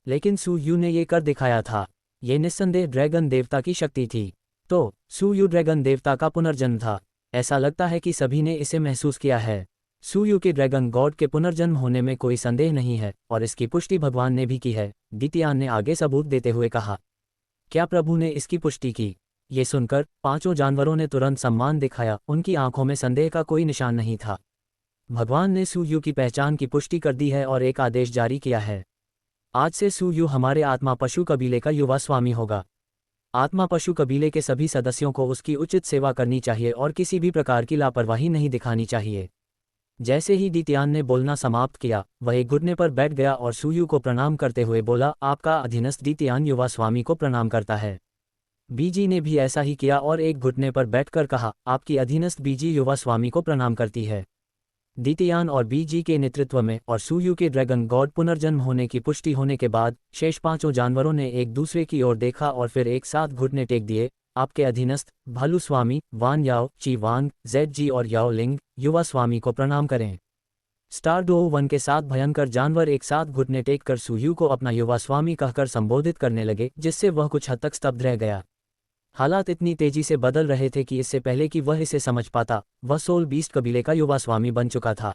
लेकिन सुयू ने ये कर दिखाया था। ये निस्संदेह ड्रैगन देवता की शक्ति थी। तो सुयू ड्रैगन देवता का पुनर्जन्म था। ऐसा लगता है कि सभी ने इसे महसूस किया है। सुयू के ड्रैगन गॉड के पुनर्जन्म होने में कोई संदेह नहीं है, और इसकी पुष्टि भगवान ने भी की है, दीतियान ने आगे सबूत देते हुए कहा। क्या प्रभु ने इसकी पुष्टि की? ये सुनकर 5 जानवरों ने तुरंत सम्मान दिखाया, उनकी आंखों में संदेह का कोई निशान नहीं था। भगवान ने सुयू की पहचान की पुष्टि कर दी है और एक आदेश जारी किया है। आज से सुयू हमारे आत्मा पशु कबीले का युवा स्वामी होगा। आत्मा पशु कबीले के सभी सदस्यों को उसकी उचित सेवा करनी चाहिए और किसी भी प्रकार की लापरवाही नहीं दिखानी चाहिए। जैसे ही दीतियान ने बोलना समाप्त किया, वह एक घुटने पर बैठ गया और सुयू को प्रणाम करते हुए बोला, आपका अधीनस्थ दीतियान युवा स्वामी को प्रणाम करता है। बीजी ने भी ऐसा ही किया और एक घुटने पर बैठकर कहा, आपकी अधीनस्थ बीजी युवा स्वामी को प्रणाम करती है। दीतियान और बीजी के नेतृत्व में और सुयू के ड्रैगन गॉड पुनर्जन्म होने की पुष्टि होने के बाद शेष 5 जानवरों ने एक दूसरे की ओर देखा और फिर एक साथ घुटने टेक दिए। आपके अधीनस्थ भालू स्वामी वान याओ, ची वांग, जेड जी और याओ लिंग युवा स्वामी को प्रणाम करें। स्टारडो 1 के 7 भयंकर जानवर एक साथ घुटने टेक कर सुयू को अपना युवा स्वामी कहकर संबोधित करने लगे, जिससे वह कुछ हद तक स्तब्ध रह गया। हालात इतनी तेजी से बदल रहे थे कि इससे पहले कि वह इसे समझ पाता, वह सोल बीस्ट कबीले का युवा स्वामी बन चुका था।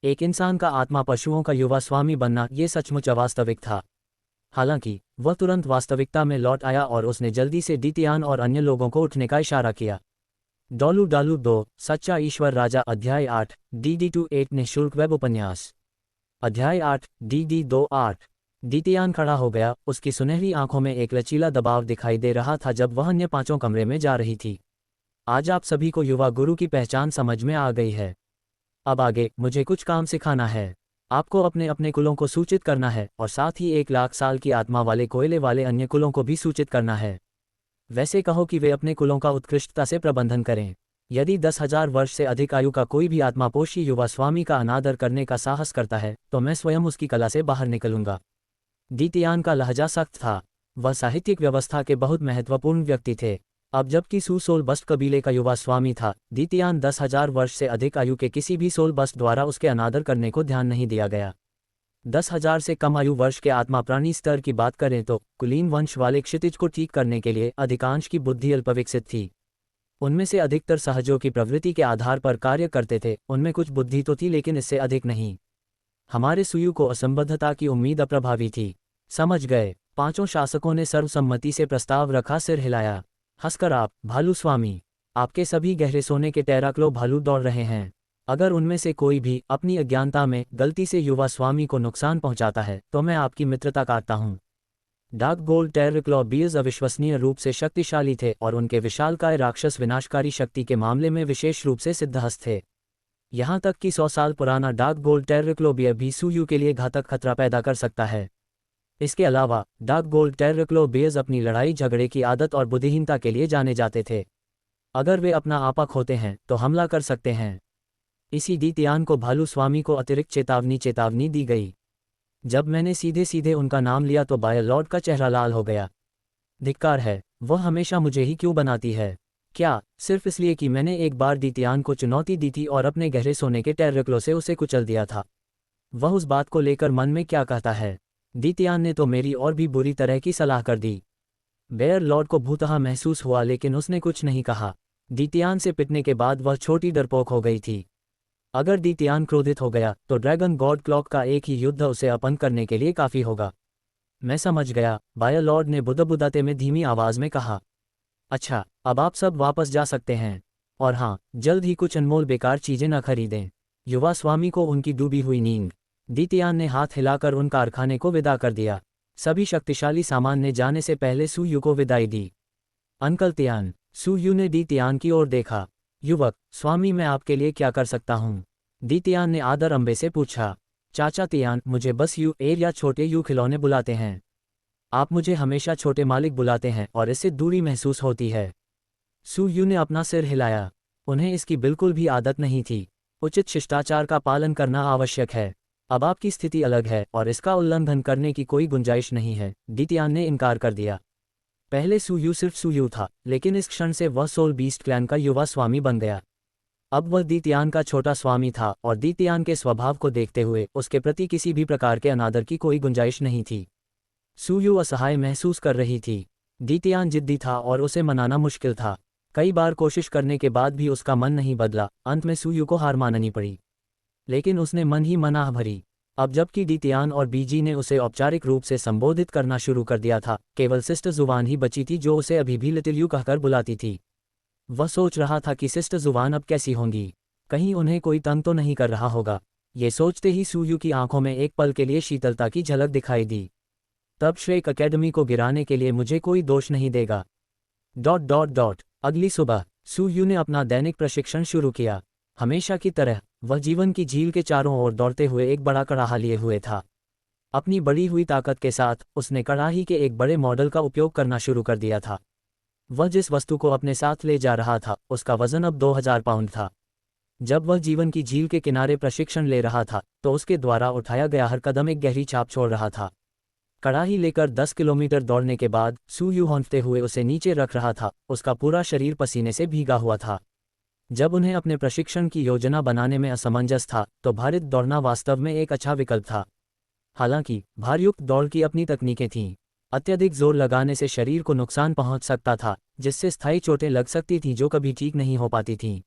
एक इंसान का आत्मा पशुओं का युवा स्वामी बनना ये सचमुच अवास्तविक था। हालांकि वह तुरंत वास्तविकता में लौट आया और उसने जल्दी से दीतियान और अन्य लोगों को उठने का इशारा किया। डोलू डालू 2 सच्चा ईश्वर राजा अध्याय 8 DD28 निःशुल्क वेब उपन्यास अध्याय 8 DD28। दीतियान खड़ा हो गया, उसकी सुनहरी आंखों में एक लचीला दबाव दिखाई दे रहा था जब वह अन्य 5 कमरे में जा रही थी। आज आप सभी को युवा गुरु की पहचान समझ में आ गई है। अब आगे मुझे कुछ काम सिखाना है। आपको अपने अपने कुलों को सूचित करना है और साथ ही 1 लाख साल की आत्मा वाले कोयले वाले अन्य कुलों को भी सूचित करना है। वैसे कहो कि वे अपने कुलों का उत्कृष्टता से प्रबंधन करें। यदि 10,000 वर्ष से अधिक आयु का कोई भी आत्मापोषी युवा स्वामी का अनादर करने का साहस करता है तो मैं स्वयं उसकी कला से बाहर निकलूंगा। दीतियान का लहजा सख्त था। वह साहित्यिक व्यवस्था के बहुत महत्वपूर्ण व्यक्ति थे। अब जबकि सोल बस्ट कबीले का युवा स्वामी था, दीतियान 10,000 वर्ष से अधिक आयु के किसी भी सोल बस्ट द्वारा उसके अनादर करने को ध्यान नहीं दिया गया। 10,000 से कम आयु वर्ष के आत्मा प्राणी स्तर की बात करें तो कुलीन वंश वाले क्षितिज को ठीक करने के लिए अधिकांश की बुद्धि अल्पविकसित थी। उनमें से अधिकतर सहजों की प्रवृत्ति के आधार पर कार्य करते थे। उनमें कुछ बुद्धि तो थी लेकिन इससे अधिक नहीं। हमारे सुयु को असंबद्धता की उम्मीद अप्रभावी थी। समझ गए। 5 शासकों ने सर्वसम्मति से प्रस्ताव रखा, सिर हिलाया। हंसकर आप, भालू स्वामी, आपके सभी गहरे सोने के टेराक्लो भालू दौड़ रहे हैं। अगर उनमें से कोई भी अपनी अज्ञानता में गलती से युवा स्वामी को नुकसान पहुंचाता है तो मैं आपकी मित्रता काटता हूं। डार्क गोल्ड टेराक्लो बीज अविश्वसनीय रूप से शक्तिशाली थे और उनके विशालकाय राक्षस विनाशकारी शक्ति के मामले में विशेष रूप से सिद्धहस्त थे। यहां तक कि 100 साल पुराना डार्क गोल्ड टेराक्लो भी सुयु के लिए घातक खतरा पैदा कर सकता है। इसके अलावा डार्क गोल्ड टेराक्लो बेज अपनी लड़ाई झगड़े की आदत और बुद्धिहीनता के लिए जाने जाते थे। अगर वे अपना आपा खोते हैं तो हमला कर सकते हैं। इसी दीतियान को भालू स्वामी को अतिरिक्त चेतावनी दी गई। जब मैंने सीधे सीधे उनका नाम लिया तो बायर लॉर्ड का चेहरा लाल हो गया। धिक्कार है, वह हमेशा मुझे ही क्यों बनाती है? क्या सिर्फ इसलिए कि मैंने एक बार दीतियान को चुनौती दी थी और अपने गहरे सोने के टेराक्लो से उसे कुचल दिया था? वह उस बात को लेकर मन में क्या कहता है? दीतियान ने तो मेरी और भी बुरी तरह की सलाह कर दी। बेयर लॉर्ड को भूतहा महसूस हुआ लेकिन उसने कुछ नहीं कहा। दीतियान से पिटने के बाद वह छोटी डरपोक हो गई थी। अगर दीतियान क्रोधित हो गया तो ड्रैगन गॉड क्लॉक का एक ही युद्ध उसे अपंग करने के लिए काफ़ी होगा। मैं समझ गया, बायर लॉर्ड ने बुदबुदाते में धीमी आवाज़ में कहा। अच्छा, अब आप सब वापस जा सकते हैं। और हाँ, जल्द ही कुछ अनमोल बेकार चीज़ें न खरीदें। युवा स्वामी को उनकी डूबी हुई नींद। दीतियान ने हाथ हिलाकर उन कारखाने को विदा कर दिया। सभी शक्तिशाली सामान ने जाने से पहले सुयु को विदाई दी। Uncle Tian. सुयु ने दीतियान की ओर देखा। युवक स्वामी, मैं आपके लिए क्या कर सकता हूँ? दीतियान ने आदर अंबे से पूछा। चाचा तियान, मुझे बस यू या छोटे यू खिलौने बुलाते हैं। आप मुझे हमेशा छोटे मालिक बुलाते हैं और इससे दूरी महसूस होती है। सुयु ने अपना सिर हिलाया। उन्हें इसकी बिल्कुल भी आदत नहीं थी। उचित शिष्टाचार का पालन करना आवश्यक है। अब आपकी स्थिति अलग है और इसका उल्लंघन करने की कोई गुंजाइश नहीं है। दीतियान ने इनकार कर दिया। पहले सुयु सिर्फ सुयु था, लेकिन इस क्षण से वह सोल बीस्ट क्लैन का युवा स्वामी बन गया। अब वह दीतियान का छोटा स्वामी था और दीतियान के स्वभाव को देखते हुए उसके प्रति किसी भी प्रकार के अनादर की कोई गुंजाइश नहीं थी। सुयु असहाय महसूस कर रही थी। दीतियान जिद्दी था और उसे मनाना मुश्किल था। कई बार कोशिश करने के बाद भी उसका मन नहीं बदला। अंत में सुयु को हार माननी पड़ी, लेकिन उसने मन ही मनाह भरी। अब जबकि दीतियान और बीजी ने उसे औपचारिक रूप से संबोधित करना शुरू कर दिया था, केवल सिस्टर जुवान ही बची थी जो उसे अभी भी लिटिल यू कहकर बुलाती थी। वह सोच रहा था कि सिस्टर जुवान अब कैसी होंगी, कहीं उन्हें कोई तंग तो नहीं कर रहा होगा। ये सोचते ही सुयु की आंखों में एक पल के लिए शीतलता की झलक दिखाई दी। तब श्रेक अकेडमी को गिराने के लिए मुझे कोई दोष नहीं देगा। ... अगली सुबह सुयु ने अपना दैनिक प्रशिक्षण शुरू किया। हमेशा की तरह वह जीवन की झील के चारों ओर दौड़ते हुए एक बड़ा कड़ाहा लिए हुए था। अपनी बढ़ी हुई ताकत के साथ उसने कड़ाही के एक बड़े मॉडल का उपयोग करना शुरू कर दिया था। वह जिस वस्तु को अपने साथ ले जा रहा था उसका वजन अब 2000 पाउंड था। जब वह जीवन की झील के किनारे प्रशिक्षण ले रहा था तो उसके द्वारा उठाया गया हर कदम एक गहरी छाप छोड़ रहा था। कड़ाही लेकर 10 किलोमीटर दौड़ने के बाद सुयु हौंफते हुए उसे नीचे रख रहा था। उसका पूरा शरीर पसीने से भीगा हुआ था। जब उन्हें अपने प्रशिक्षण की योजना बनाने में असमंजस था तो भारित दौड़ना वास्तव में एक अच्छा विकल्प था। हालांकि भारयुक्त दौड़ की अपनी तकनीकें थीं। अत्यधिक जोर लगाने से शरीर को नुकसान पहुंच सकता था, जिससे स्थायी चोटें लग सकती थीं जो कभी ठीक नहीं हो पाती थीं।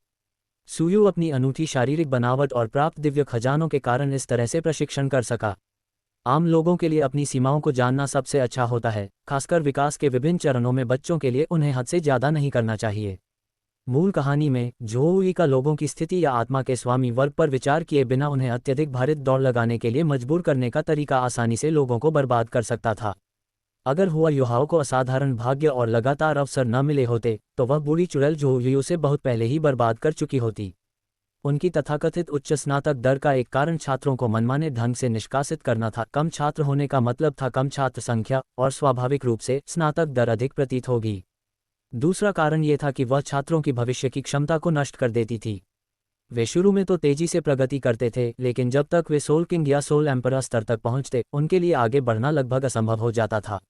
सुयु अपनी अनूठी शारीरिक बनावट और प्राप्त दिव्य खजानों के कारण इस तरह से प्रशिक्षण कर सका। आम लोगों के लिए अपनी सीमाओं को जानना सबसे अच्छा होता है, खासकर विकास के विभिन्न चरणों में बच्चों के लिए उन्हें हद से ज़्यादा नहीं करना चाहिए। मूल कहानी में जोई का लोगों की स्थिति या आत्मा के स्वामी वर्ग पर विचार किए बिना उन्हें अत्यधिक भारित दौड़ लगाने के लिए मजबूर करने का तरीका आसानी से लोगों को बर्बाद कर सकता था। अगर हुआ युवाओं को असाधारण भाग्य और लगातार अवसर न मिले होते तो वह बूढ़ी चुड़ैल जोई उसे बहुत पहले ही बर्बाद कर चुकी होती। उनकी तथाकथित उच्च स्नातक दर का एक कारण छात्रों को मनमाने ढंग से निष्कासित करना था। कम छात्र होने का मतलब था कम छात्र संख्या, और स्वाभाविक रूप से स्नातक दर अधिक प्रतीत होगी। दूसरा कारण ये था कि वह छात्रों की भविष्य की क्षमता को नष्ट कर देती थी। वे शुरू में तो तेजी से प्रगति करते थे, लेकिन जब तक वे सोल किंग या सोल एम्परर स्तर तक पहुंचते, उनके लिए आगे बढ़ना लगभग असंभव हो जाता था।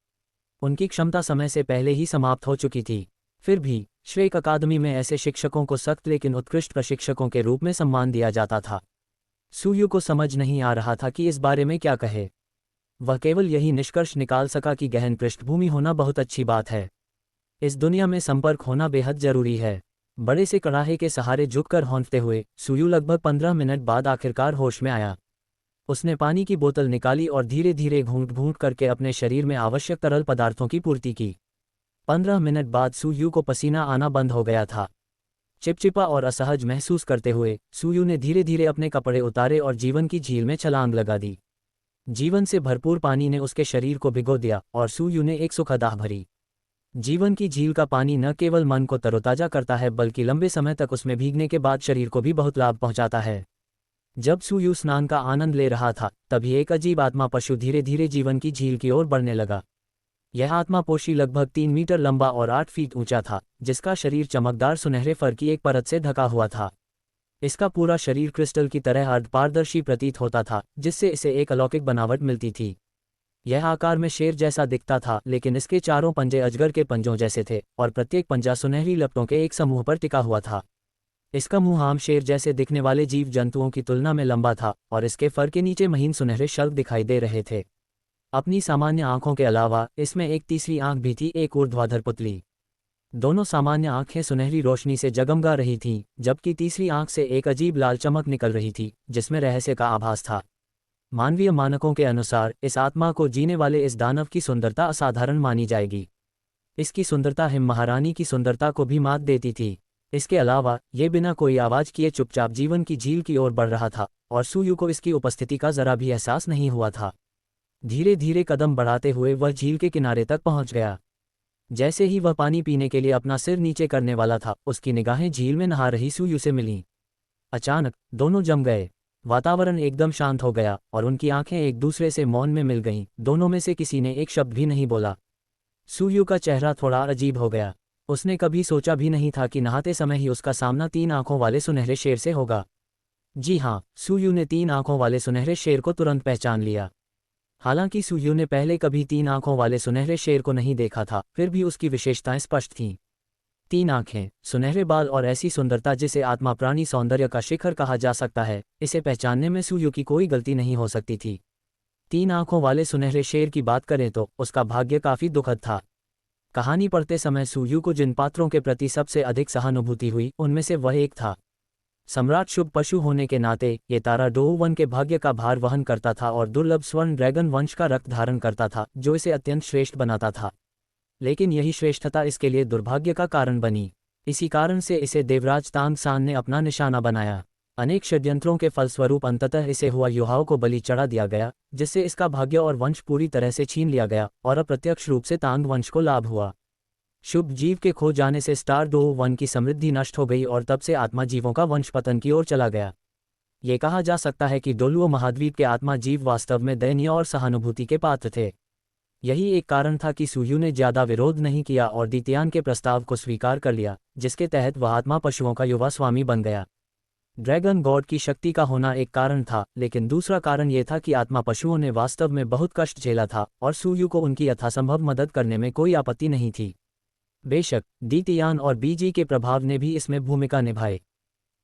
उनकी क्षमता समय से पहले ही समाप्त हो चुकी थी। फिर भी श्रेक अकादमी में ऐसे शिक्षकों को सख्त लेकिन उत्कृष्ट प्रशिक्षकों के रूप में सम्मान दिया जाता था। सुयू को समझ नहीं आ रहा था कि इस बारे में क्या कहे। वह केवल यही निष्कर्ष निकाल सका कि गहन पृष्ठभूमि होना बहुत अच्छी बात है। इस दुनिया में संपर्क होना बेहद जरूरी है। बड़े से कड़ाहे के सहारे झुककर हौंकते हुए सुयू लगभग 15 मिनट बाद आखिरकार होश में आया। उसने पानी की बोतल निकाली और धीरे धीरे घूंट घूंट करके अपने शरीर में आवश्यक तरल पदार्थों की पूर्ति की। 15 मिनट बाद सुयू को पसीना आना बंद हो गया था। चिपचिपा और असहज महसूस करते हुए सुयू ने धीरे धीरे अपने कपड़े उतारे और जीवन की झील में छलांग लगा दी। जीवन से भरपूर पानी ने उसके शरीर को भिगो दिया और सुयू ने एक सुखद भरी। जीवन की झील का पानी न केवल मन को तरोताजा करता है, बल्कि लंबे समय तक उसमें भीगने के बाद शरीर को भी बहुत लाभ पहुंचाता है। जब सुयू स्नान का आनंद ले रहा था, तभी एक अजीब आत्मा पशु धीरे धीरे जीवन की झील की ओर बढ़ने लगा। यह आत्मापोशी लगभग 3 मीटर लंबा और 8 फीट ऊंचा था, जिसका शरीर चमकदार सुनहरे फर की एक परत से ढका हुआ था। इसका पूरा शरीर क्रिस्टल की तरह अर्धपारदर्शी प्रतीत होता था, जिससे इसे एक अलौकिक बनावट मिलती थी। यह आकार में शेर जैसा दिखता था, लेकिन इसके चारों पंजे अजगर के पंजों जैसे थे और प्रत्येक पंजा सुनहरी लपटों के एक समूह पर टिका हुआ था। इसका मुंह आम शेर जैसे दिखने वाले जीव जंतुओं की तुलना में लंबा था और इसके फर के नीचे महीन सुनहरे शल्क दिखाई दे रहे थे। अपनी सामान्य आंखों के अलावा इसमें एक तीसरी आंख भी थी, एक ऊर्ध्वाधर पुतली। दोनों सामान्य आंखें सुनहरी रोशनी से जगमगा रही थीं, जबकि तीसरी आंख से एक अजीब लाल चमक निकल रही थी, जिसमें रहस्य का आभास था। मानवीय मानकों के अनुसार इस आत्मा को जीने वाले इस दानव की सुंदरता असाधारण मानी जाएगी। इसकी सुंदरता हिम महारानी की सुंदरता को भी मात देती थी। इसके अलावा ये बिना कोई आवाज किए चुपचाप जीवन की झील की ओर बढ़ रहा था और सुयू को इसकी उपस्थिति का जरा भी एहसास नहीं हुआ था। धीरे धीरे कदम बढ़ाते हुए वह झील के किनारे तक पहुंच गया। जैसे ही वह पानी पीने के लिए अपना सिर नीचे करने वाला था, उसकी निगाहें झील में नहा रही सुयू से मिलीं। अचानक दोनों जम गए। वातावरण एकदम शांत हो गया और उनकी आंखें एक दूसरे से मौन में मिल गईं। दोनों में से किसी ने एक शब्द भी नहीं बोला। सुयू का चेहरा थोड़ा अजीब हो गया। उसने कभी सोचा भी नहीं था कि नहाते समय ही उसका सामना 3 आंखों वाले सुनहरे शेर से होगा। जी हाँ, सुयू ने 3 आंखों वाले सुनहरे शेर को तुरंत पहचान लिया। हालांकि सुयू ने पहले कभी 3 आंखों वाले सुनहरे शेर को नहीं देखा था, फिर भी उसकी विशेषताएं स्पष्ट थीं। 3 आंखें, सुनहरे बाल और ऐसी सुंदरता जिसे आत्मा प्राणी सौंदर्य का शिखर कहा जा सकता है, इसे पहचानने में सुयू की कोई गलती नहीं हो सकती थी। 3 आंखों वाले सुनहरे शेर की बात करें तो उसका भाग्य काफी दुखद था। कहानी पढ़ते समय सुयू को जिन पात्रों के प्रति सबसे अधिक सहानुभूति हुई, उनमें से वह एक था। सम्राट शुभ पशु होने के नाते ये तारा डोऊ वन के भाग्य का भार वहन करता था और दुर्लभ स्वर्ण ड्रैगन वंश का रक्त धारण करता था, जो इसे अत्यंत श्रेष्ठ बनाता था। लेकिन यही श्रेष्ठता इसके लिए दुर्भाग्य का कारण बनी। इसी कारण से इसे देवराज तांग सान ने अपना निशाना बनाया। अनेक षड्यंत्रों के फलस्वरूप अंततः इसे हुआ युहाओं को बलि चढ़ा दिया गया, जिससे इसका भाग्य और वंश पूरी तरह से छीन लिया गया और अप्रत्यक्ष रूप से तांग वंश को लाभ हुआ। शुभ जीव के खो जाने से स्टार डोऊ वन की समृद्धि नष्ट हो गई और तब से आत्मा जीवों का वंश पतन की ओर चला गया। ये कहा जा सकता है कि डोलुओ महाद्वीप के आत्मा जीव वास्तव में दयनीय और सहानुभूति के पात्र थे। यही एक कारण था कि सुयू ने ज्यादा विरोध नहीं किया और द्वितीयान के प्रस्ताव को स्वीकार कर लिया, जिसके तहत वह आत्मा पशुओं का युवा स्वामी बन गया। ड्रैगन गॉड की शक्ति का होना एक कारण था, लेकिन दूसरा कारण यह था कि आत्मा पशुओं ने वास्तव में बहुत कष्ट झेला था और सुयू को उनकी यथासंभव मदद करने में कोई आपत्ति नहीं थी। बेशक द्वितीयान और बीजी के प्रभाव ने भी इसमें भूमिका निभाई।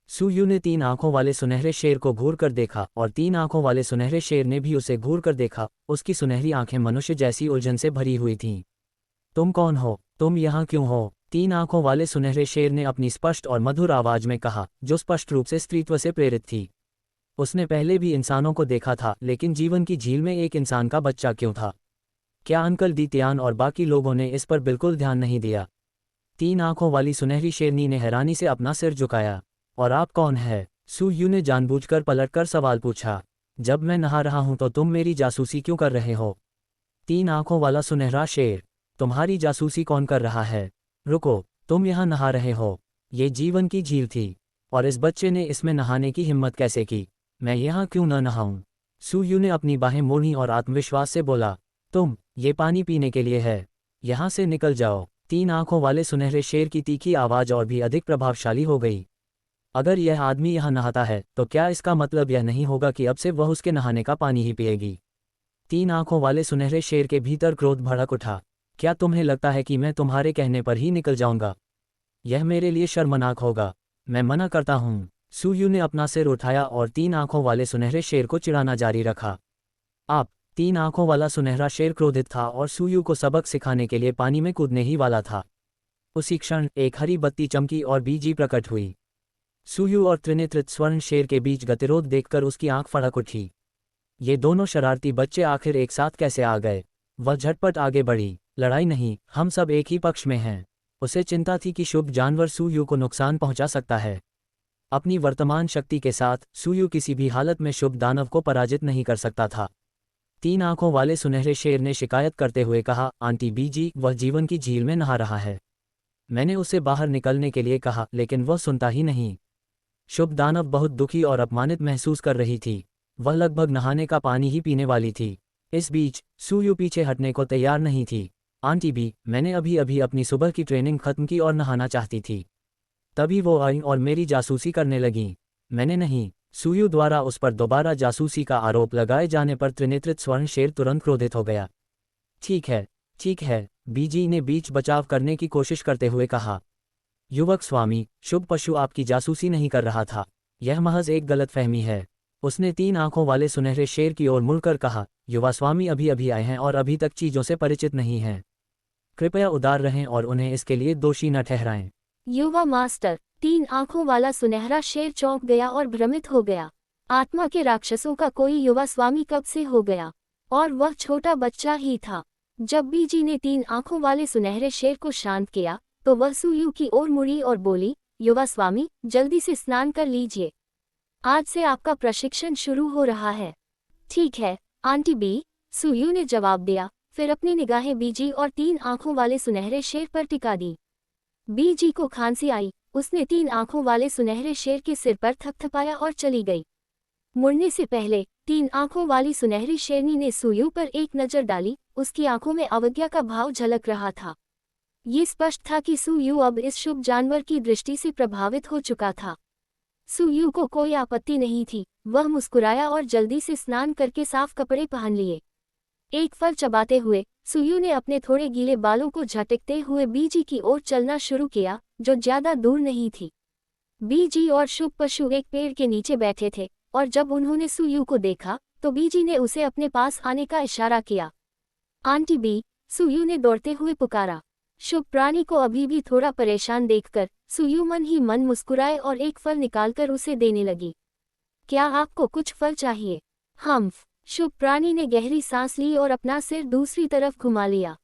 सुयू ने 3 आंखों वाले सुनहरे शेर को घूर कर देखा और 3 आंखों वाले सुनहरे शेर ने भी उसे घूर कर देखा। उसकी सुनहरी आंखें मनुष्य जैसी उलझन से भरी हुई थीं। तुम कौन हो? तुम यहाँ क्यों हो? 3 आंखों वाले सुनहरे शेर ने अपनी स्पष्ट और मधुर आवाज में कहा, जो स्पष्ट रूप से स्त्रीत्व से प्रेरित थी। उसने पहले भी इंसानों को देखा था, लेकिन जीवन की झील में एक इंसान का बच्चा क्यों था? क्या अंकल द्वितीयान और बाकी लोगों ने इस पर बिल्कुल ध्यान नहीं दिया? 3 आंखों वाली सुनहरी शेरनी ने हैरानी से अपना सिर झुकाया। और आप कौन है? सुयू ने जानबूझकर पलटकर सवाल पूछा। जब मैं नहा रहा हूं तो तुम मेरी जासूसी क्यों कर रहे हो? 3 आंखों वाला सुनहरा शेर, तुम्हारी जासूसी कौन कर रहा है? रुको, तुम यहाँ नहा रहे हो। ये जीवन की झील थी। और इस बच्चे ने इसमें नहाने की हिम्मत कैसे की? मैं यहाँ क्यों न नहाऊं? सुयू ने अपनी बाहें मोड़ी और आत्मविश्वास से बोला, ये पानी पीने के लिए है। यहाँ से निकल जाओ। 3 आंखों वाले सुनहरे शेर की तीखी आवाज़ और भी अधिक प्रभावशाली हो गई। अगर यह आदमी यहाँ नहाता है तो क्या इसका मतलब यह नहीं होगा कि अब से वह उसके नहाने का पानी ही पिएगी? 3 आंखों वाले सुनहरे शेर के भीतर क्रोध भड़क उठा। क्या तुम्हें लगता है कि मैं तुम्हारे कहने पर ही निकल जाऊंगा? यह मेरे लिए शर्मनाक होगा। मैं मना करता हूँ। सुयू ने अपना सिर उठाया और 3 आंखों वाले सुनहरे शेर को चिढ़ाना जारी रखा। आप 3 आंखों वाला सुनहरा शेर क्रोधित था और सुयू को सबक सिखाने के लिए पानी में कूदने ही वाला था। उसी क्षण एक हरी बत्ती चमकी और बीजी प्रकट हुई। सुयू और त्रिनेत्रित स्वर्ण शेर के बीच गतिरोध देखकर उसकी आंख फड़क उठी। ये दोनों शरारती बच्चे आखिर एक साथ कैसे आ गए? वह झटपट आगे बढ़ी। लड़ाई नहीं, हम सब एक ही पक्ष में हैं। उसे चिंता थी कि शुभ जानवर सुयू को नुकसान पहुंचा सकता है। अपनी वर्तमान शक्ति के साथ सुयू किसी भी हालत में शुभ दानव को पराजित नहीं कर सकता था। 3 आंखों वाले सुनहरे शेर ने शिकायत करते हुए कहा, आंटी बीजी, वह जीवन की झील में नहा रहा है। मैंने उसे बाहर निकलने के लिए कहा लेकिन वह सुनता ही नहीं। शुभ दानव बहुत दुखी और अपमानित महसूस कर रही थी। वह लगभग नहाने का पानी ही पीने वाली थी। इस बीच सुयू पीछे हटने को तैयार नहीं थी। आंटी भी, मैंने अभी अभी अपनी सुबह की ट्रेनिंग खत्म की और नहाना चाहती थी। तभी वो आई और मेरी जासूसी करने लगी। मैंने नहीं। सुयू द्वारा उस पर दोबारा जासूसी का आरोप लगाए जाने पर त्रिनेत्रित स्वर्ण शेर तुरंत क्रोधित हो गया। ठीक है, बीजी ने बीच बचाव करने की कोशिश करते हुए कहा। युवक स्वामी, शुभ पशु आपकी जासूसी नहीं कर रहा था। यह महज एक गलतफहमी है। उसने 3 आंखों वाले सुनहरे शेर की ओर मुड़कर कहा, युवा स्वामी अभी अभी आए हैं और अभी तक चीज़ों से परिचित नहीं हैं। कृपया उदार रहें और उन्हें इसके लिए दोषी न ठहराएं। युवा मास्टर, 3 आंखों वाला सुनहरा शेर चौंक गया और भ्रमित हो गया। आत्मा के राक्षसों का कोई युवा स्वामी कब से हो गया, और वह छोटा बच्चा ही था। जब बीजी ने 3 आंखों वाले सुनहरे शेर को शांत किया तो वह सुयू की ओर मुड़ी और बोली, युवा स्वामी, जल्दी से स्नान कर लीजिए। आज से आपका प्रशिक्षण शुरू हो रहा है। ठीक है, आंटी बी, सुयू ने जवाब दिया, फिर अपनी निगाहें बीजी और 3 आंखों वाले सुनहरे शेर पर टिका दी। बीजी को खांसी आई। उसने 3 आंखों वाले सुनहरे शेर के सिर पर थपथपाया और चली गई। मुड़ने से पहले 3 आंखों वाली सुनहरी शेरनी ने सुयू पर एक नज़र डाली। उसकी आंखों में अवज्ञा का भाव झलक रहा था। ये स्पष्ट था कि सुयू अब इस शुभ जानवर की दृष्टि से प्रभावित हो चुका था। सुयू को कोई आपत्ति नहीं थी। वह मुस्कुराया और जल्दी से स्नान करके साफ कपड़े पहन लिए। एक फल चबाते हुए सुयू ने अपने थोड़े गीले बालों को झटकते हुए बीजी की ओर चलना शुरू किया, जो ज्यादा दूर नहीं थी। बीजी और शुभ पशु एक पेड़ के नीचे बैठे थे और जब उन्होंने सुयू को देखा तो बीजी ने उसे अपने पास आने का इशारा किया। आंटी बी, सुयू ने दौड़ते हुए पुकारा। शुभ प्राणी को अभी भी थोड़ा परेशान देखकर सुयू मन ही मन मुस्कुराए और एक फल निकालकर उसे देने लगी। क्या आपको कुछ फल चाहिए? हम्फ। शुभ प्राणी ने गहरी सांस ली और अपना सिर दूसरी तरफ घुमा लिया।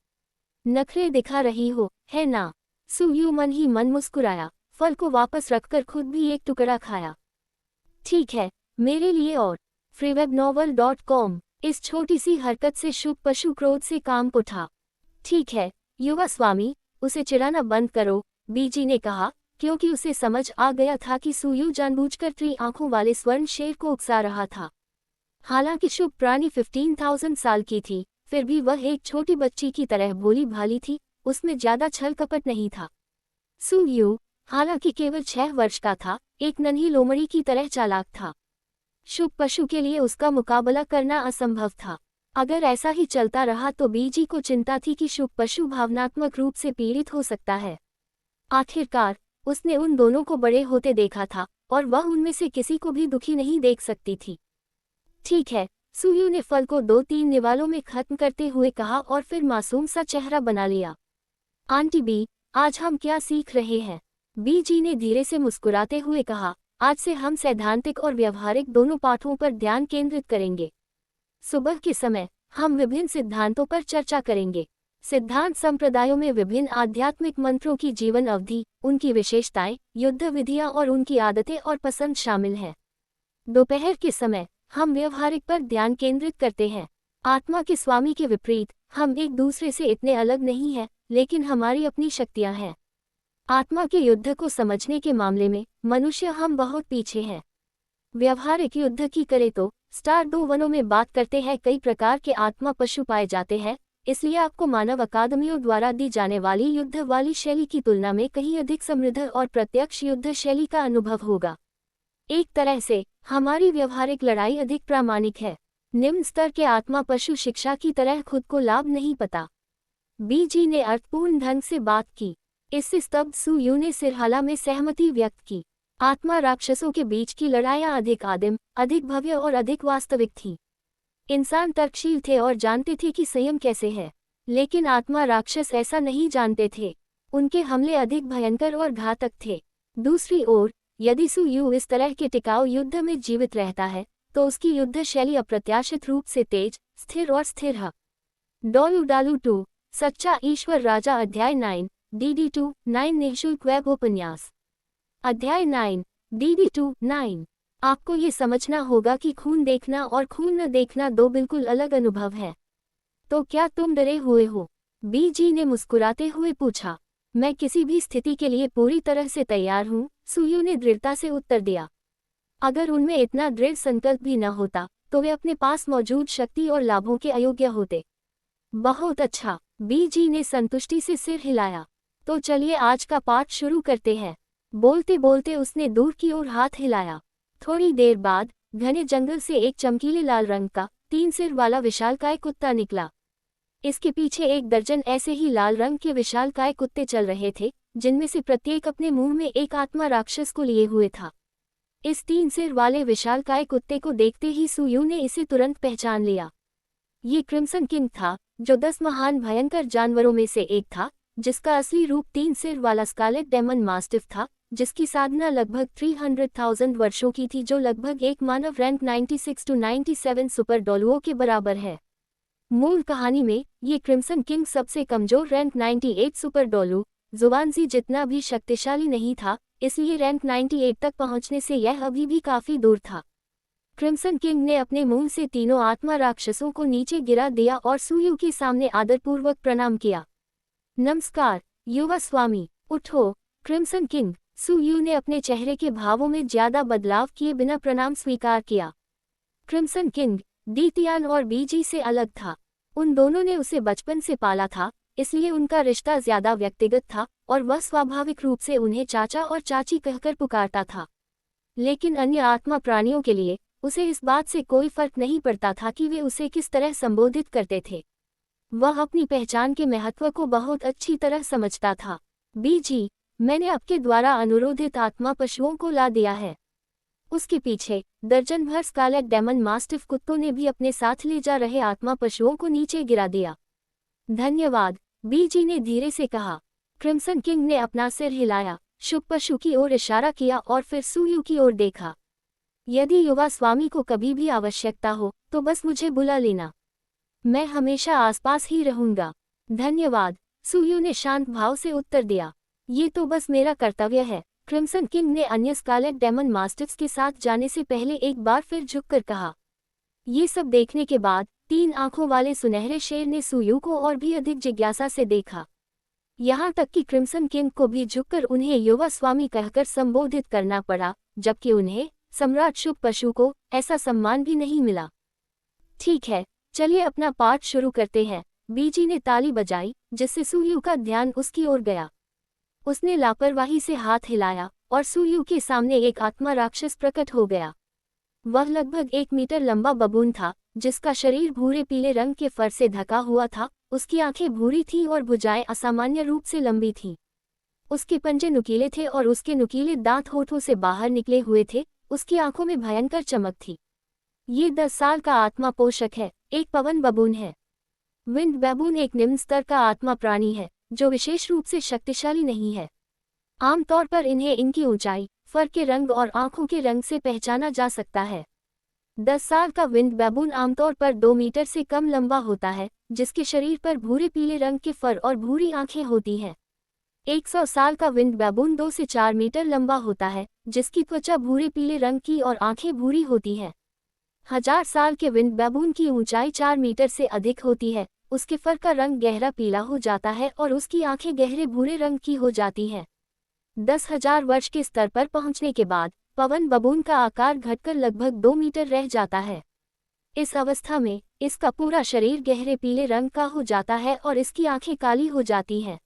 नखरे दिखा रही हो, है ना? सुयू मन ही मन मुस्कुराया, फल को वापस रखकर खुद भी एक टुकड़ा खाया। ठीक है, मेरे लिए और freewebnovel.com। इस छोटी सी हरकत से शुभ पशु क्रोध से काम उठा। ठीक है, युवा स्वामी, उसे चिढ़ाना बंद करो, बीजी ने कहा, क्योंकि उसे समझ आ गया था कि सुयू जानबूझकर 3 आंखों वाले स्वर्ण शेर को उकसा रहा था। हालांकि शुभ प्राणी 15,000 साल की थी, फिर भी वह एक छोटी बच्ची की तरह भोली भाली थी। उसमें ज्यादा छल कपट नहीं था। सुयू, हालांकि केवल 6 वर्ष का था, एक नन्ही लोमड़ी की तरह चालाक था। शुभ पशु के लिए उसका मुकाबला करना असंभव था। अगर ऐसा ही चलता रहा तो बीजी को चिंता थी कि शुभ पशु भावनात्मक रूप से पीड़ित हो सकता है। आखिरकार उसने उन दोनों को बड़े होते देखा था और वह उनमें से किसी को भी दुखी नहीं देख सकती थी। ठीक है, सुयू ने फल को 2-3 निवालों में खत्म करते हुए कहा और फिर मासूम सा चेहरा बना लिया। आंटी बी, आज हम क्या सीख रहे हैं? बीजी ने धीरे से मुस्कुराते हुए कहा, आज से हम सैद्धांतिक और व्यवहारिक दोनों पाठों पर ध्यान केंद्रित करेंगे। सुबह के समय हम विभिन्न सिद्धांतों पर चर्चा करेंगे। सिद्धांत संप्रदायों में विभिन्न आध्यात्मिक मंत्रों की जीवन अवधि, उनकी विशेषताएं, युद्ध विधियां और उनकी आदतें और पसंद शामिल हैं। दोपहर के समय हम व्यवहारिक पर ध्यान केंद्रित करते हैं। आत्मा के स्वामी के विपरीत हम एक दूसरे से इतने अलग नहीं हैं, लेकिन हमारी अपनी शक्तियां हैं। आत्मा के युद्ध को समझने के मामले में मनुष्य हम बहुत पीछे हैं। व्यवहारिक युद्ध की करें तो स्टार 2 वनों में बात करते हैं, कई प्रकार के आत्मा पशु पाए जाते हैं, इसलिए आपको मानव अकादमियों द्वारा दी जाने वाली युद्ध वाली शैली की तुलना में कहीं अधिक समृद्ध और प्रत्यक्ष युद्ध शैली का अनुभव होगा। एक तरह से हमारी व्यवहारिक लड़ाई अधिक प्रामाणिक है। निम्न स्तर के आत्मा पशु शिक्षा की तरह खुद को लाभ नहीं पता। बीजी ने अर्थपूर्ण ढंग से बात की। इससे स्तब्ध सू यू ने सिरहाला में सहमति व्यक्त की। आत्मा राक्षसों के बीच की लड़ाइयाँ अधिक आदिम, अधिक भव्य और अधिक वास्तविक थी। इंसान तर्कशील थे और जानते थे कि संयम कैसे है, लेकिन आत्मा राक्षस ऐसा नहीं जानते थे। उनके हमले अधिक भयंकर और घातक थे। दूसरी ओर, यदि सू यू इस तरह के टिकाऊ युद्ध में जीवित रहता है, तो उसकी युद्ध शैली अप्रत्याशित रूप से तेज, स्थिर और स्थिर है। डोलू डालू 2, सच्चा ईश्वर राजा अध्याय 9, DD2 9 निःशुल्क वेब उपन्यास। अध्याय 9, DD2 9। आपको ये समझना होगा कि खून देखना और खून न देखना दो बिल्कुल अलग अनुभव है। तो क्या तुम डरे हुए हो? बीजी ने मुस्कुराते हुए पूछा। मैं किसी भी स्थिति के लिए पूरी तरह से तैयार हूँ, सुयू ने दृढ़ता से उत्तर दिया। अगर उनमें इतना दृढ़ संकल्प भी न होता, तो वे अपने पास मौजूद शक्ति और लाभों के अयोग्य होते। बहुत अच्छा, बीजी ने संतुष्टि से सिर हिलाया। तो चलिए आज का पाठ शुरू करते हैं। बोलते बोलते उसने दूर की ओर हाथ हिलाया। थोड़ी देर बाद घने जंगल से एक चमकीले लाल रंग का 3 सिर वाला विशालकाय कुत्ता निकला। इसके पीछे 1 दर्जन ऐसे ही लाल रंग के विशालकाय कुत्ते चल रहे थे, जिनमें से प्रत्येक अपने मुंह में एक आत्मा राक्षस को लिए हुए था। इस 3 सिर वाले विशालकाय कुत्ते को देखते ही सुयू ने इसे तुरंत पहचान लिया। ये क्रिम्सन किंग था, जो 10 महान भयंकर जानवरों में से एक था, जिसका असली रूप 3 सिर वाला स्कारलेट डेमन मास्टिफ था, जिसकी साधना लगभग 300,000 वर्षों की थी, जो लगभग एक मानव रैंक 96 to 97 सुपर डोलुओं के बराबर है। मूल कहानी में ये क्रिम्सन किंग सबसे कमजोर रैंक 98 सुपर डोलू जुवानजी जितना भी शक्तिशाली नहीं था, इसलिए रैंक 98 तक पहुंचने से यह अभी भी काफी दूर था। क्रिम्सन किंग ने अपने मुंह से तीनों आत्मा राक्षसों को नीचे गिरा दिया और सुयू के सामने आदरपूर्वक प्रणाम किया। नमस्कार युवा स्वामी, उठो। क्रिम्सन किंग, सुयू ने अपने चेहरे के भावों में ज्यादा बदलाव किए बिना प्रणाम स्वीकार किया। क्रिम्सन किंग डीतियान और बीजी से अलग था। उन दोनों ने उसे बचपन से पाला था, इसलिए उनका रिश्ता ज्यादा व्यक्तिगत था और वह स्वाभाविक रूप से उन्हें चाचा और चाची कहकर पुकारता था। लेकिन अन्य आत्मा प्राणियों के लिए उसे इस बात से कोई फर्क नहीं पड़ता था कि वे उसे किस तरह संबोधित करते थे। वह अपनी पहचान के महत्व को बहुत अच्छी तरह समझता था। बीजी, मैंने आपके द्वारा अनुरोधित आत्मा पशुओं को ला दिया है। उसके पीछे दर्जन भर स्कारलेट डेमन मास्टिफ कुत्तों ने भी अपने साथ ले जा रहे आत्मा पशुओं को नीचे गिरा दिया। धन्यवाद, बीजी ने धीरे से कहा। क्रिम्सन किंग ने अपना सिर हिलाया, शुभ पशु की ओर इशारा किया और फिर सुयू की ओर देखा। यदि युवा स्वामी को कभी भी आवश्यकता हो तो बस मुझे बुला लेना, मैं हमेशा आसपास ही रहूंगा। धन्यवाद, सुयू ने शांत भाव से उत्तर दिया। ये तो बस मेरा कर्तव्य है, क्रिम्सन किंग ने अन्य स्कारलेट डेमन मास्टिफ्स के साथ जाने से पहले एक बार फिर झुककर कहा। ये सब देखने के बाद 3 आंखों वाले सुनहरे शेर ने सुयू को और भी अधिक जिज्ञासा से देखा। यहाँ तक कि क्रिम्सन किंग को भी झुककर उन्हें युवा स्वामी कहकर संबोधित करना पड़ा, जबकि उन्हें सम्राट शुभ पशु को ऐसा सम्मान भी नहीं मिला। ठीक है, चलिए अपना पाठ शुरू करते हैं। बीजी ने ताली बजाई, जिससे सुयू का ध्यान उसकी ओर गया। उसने लापरवाही से हाथ हिलाया और सुयू के सामने एक आत्मा राक्षस प्रकट हो गया। वह लगभग 1 मीटर लंबा बबून था, जिसका शरीर भूरे पीले रंग के फर से ढका हुआ था। उसकी आंखें भूरी थीं और भुजाएं असामान्य रूप से लंबी थीं। उसके पंजे नुकीले थे और उसके नुकीले दांत होठों से बाहर निकले हुए थे। उसकी आंखों में भयंकर चमक थी। ये 10 साल का आत्मा पोषक है, एक पवन बबून है। विंड बैबून एक निम्न स्तर का आत्मा प्राणी है, जो विशेष रूप से शक्तिशाली नहीं है। आमतौर पर इन्हें इनकी ऊंचाई, फर के रंग और आंखों के रंग से पहचाना जा सकता है। 10 साल का विंड बैबून आमतौर पर 2 मीटर से कम लंबा होता है, जिसके शरीर पर भूरे पीले रंग के फर और भूरी आंखें होती हैं। 100 साल का विंड बैबून 2 से 4 मीटर लंबा होता है, जिसकी त्वचा भूरे पीले रंग की और आंखें भूरी होती हैं। 1000 साल के विंड बैबून की ऊंचाई 4 मीटर से अधिक होती है। उसके फर का रंग गहरा पीला हो जाता है और उसकी आंखें गहरे भूरे रंग की हो जाती हैं। 10,000 वर्ष के स्तर पर पहुंचने के बाद पवन बबून का आकार घटकर लगभग 2 मीटर रह जाता है। इस अवस्था में इसका पूरा शरीर गहरे पीले रंग का हो जाता है और इसकी आंखें काली हो जाती हैं।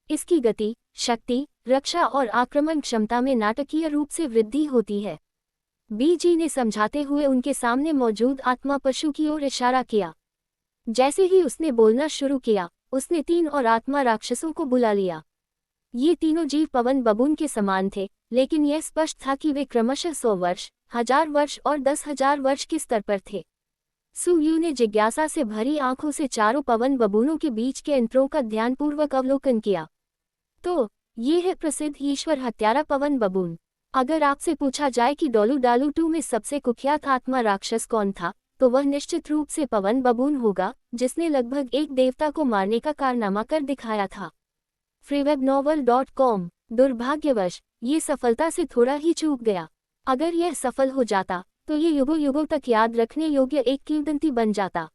इसकी गति, शक्ति, रक्षा और आक्रमण क्षमता में नाटकीय रूप से वृद्धि होती है। बीजी ने समझाते हुए उनके सामने मौजूद आत्मा पशु की ओर इशारा किया। जैसे ही उसने बोलना शुरू किया, उसने 3 और आत्मा राक्षसों को बुला लिया। ये तीनों जीव पवन बबून के समान थे, लेकिन यह स्पष्ट था कि वे क्रमशः 100 वर्ष, 1000 वर्ष और 10,000 वर्ष के स्तर पर थे। सु यू ने जिज्ञासा से भरी आंखों से चारों पवन बबूनों के बीच के अंतरों का ध्यानपूर्वक अवलोकन किया। तो ये है प्रसिद्ध ईश्वर हत्यारा पवन बबून। अगर आपसे पूछा जाए कि डोलू डालू 2 में सबसे कुख्यात आत्मा राक्षस कौन था, तो वह निश्चित रूप से पवन बबून होगा, जिसने लगभग एक देवता को मारने का कारनामा कर दिखाया था। freewebnovel.com। दुर्भाग्यवश ये सफलता से थोड़ा ही चूक गया। अगर यह सफल हो जाता तो ये युगों युगों तक याद रखने योग्य एक किंवदंती बन जाता।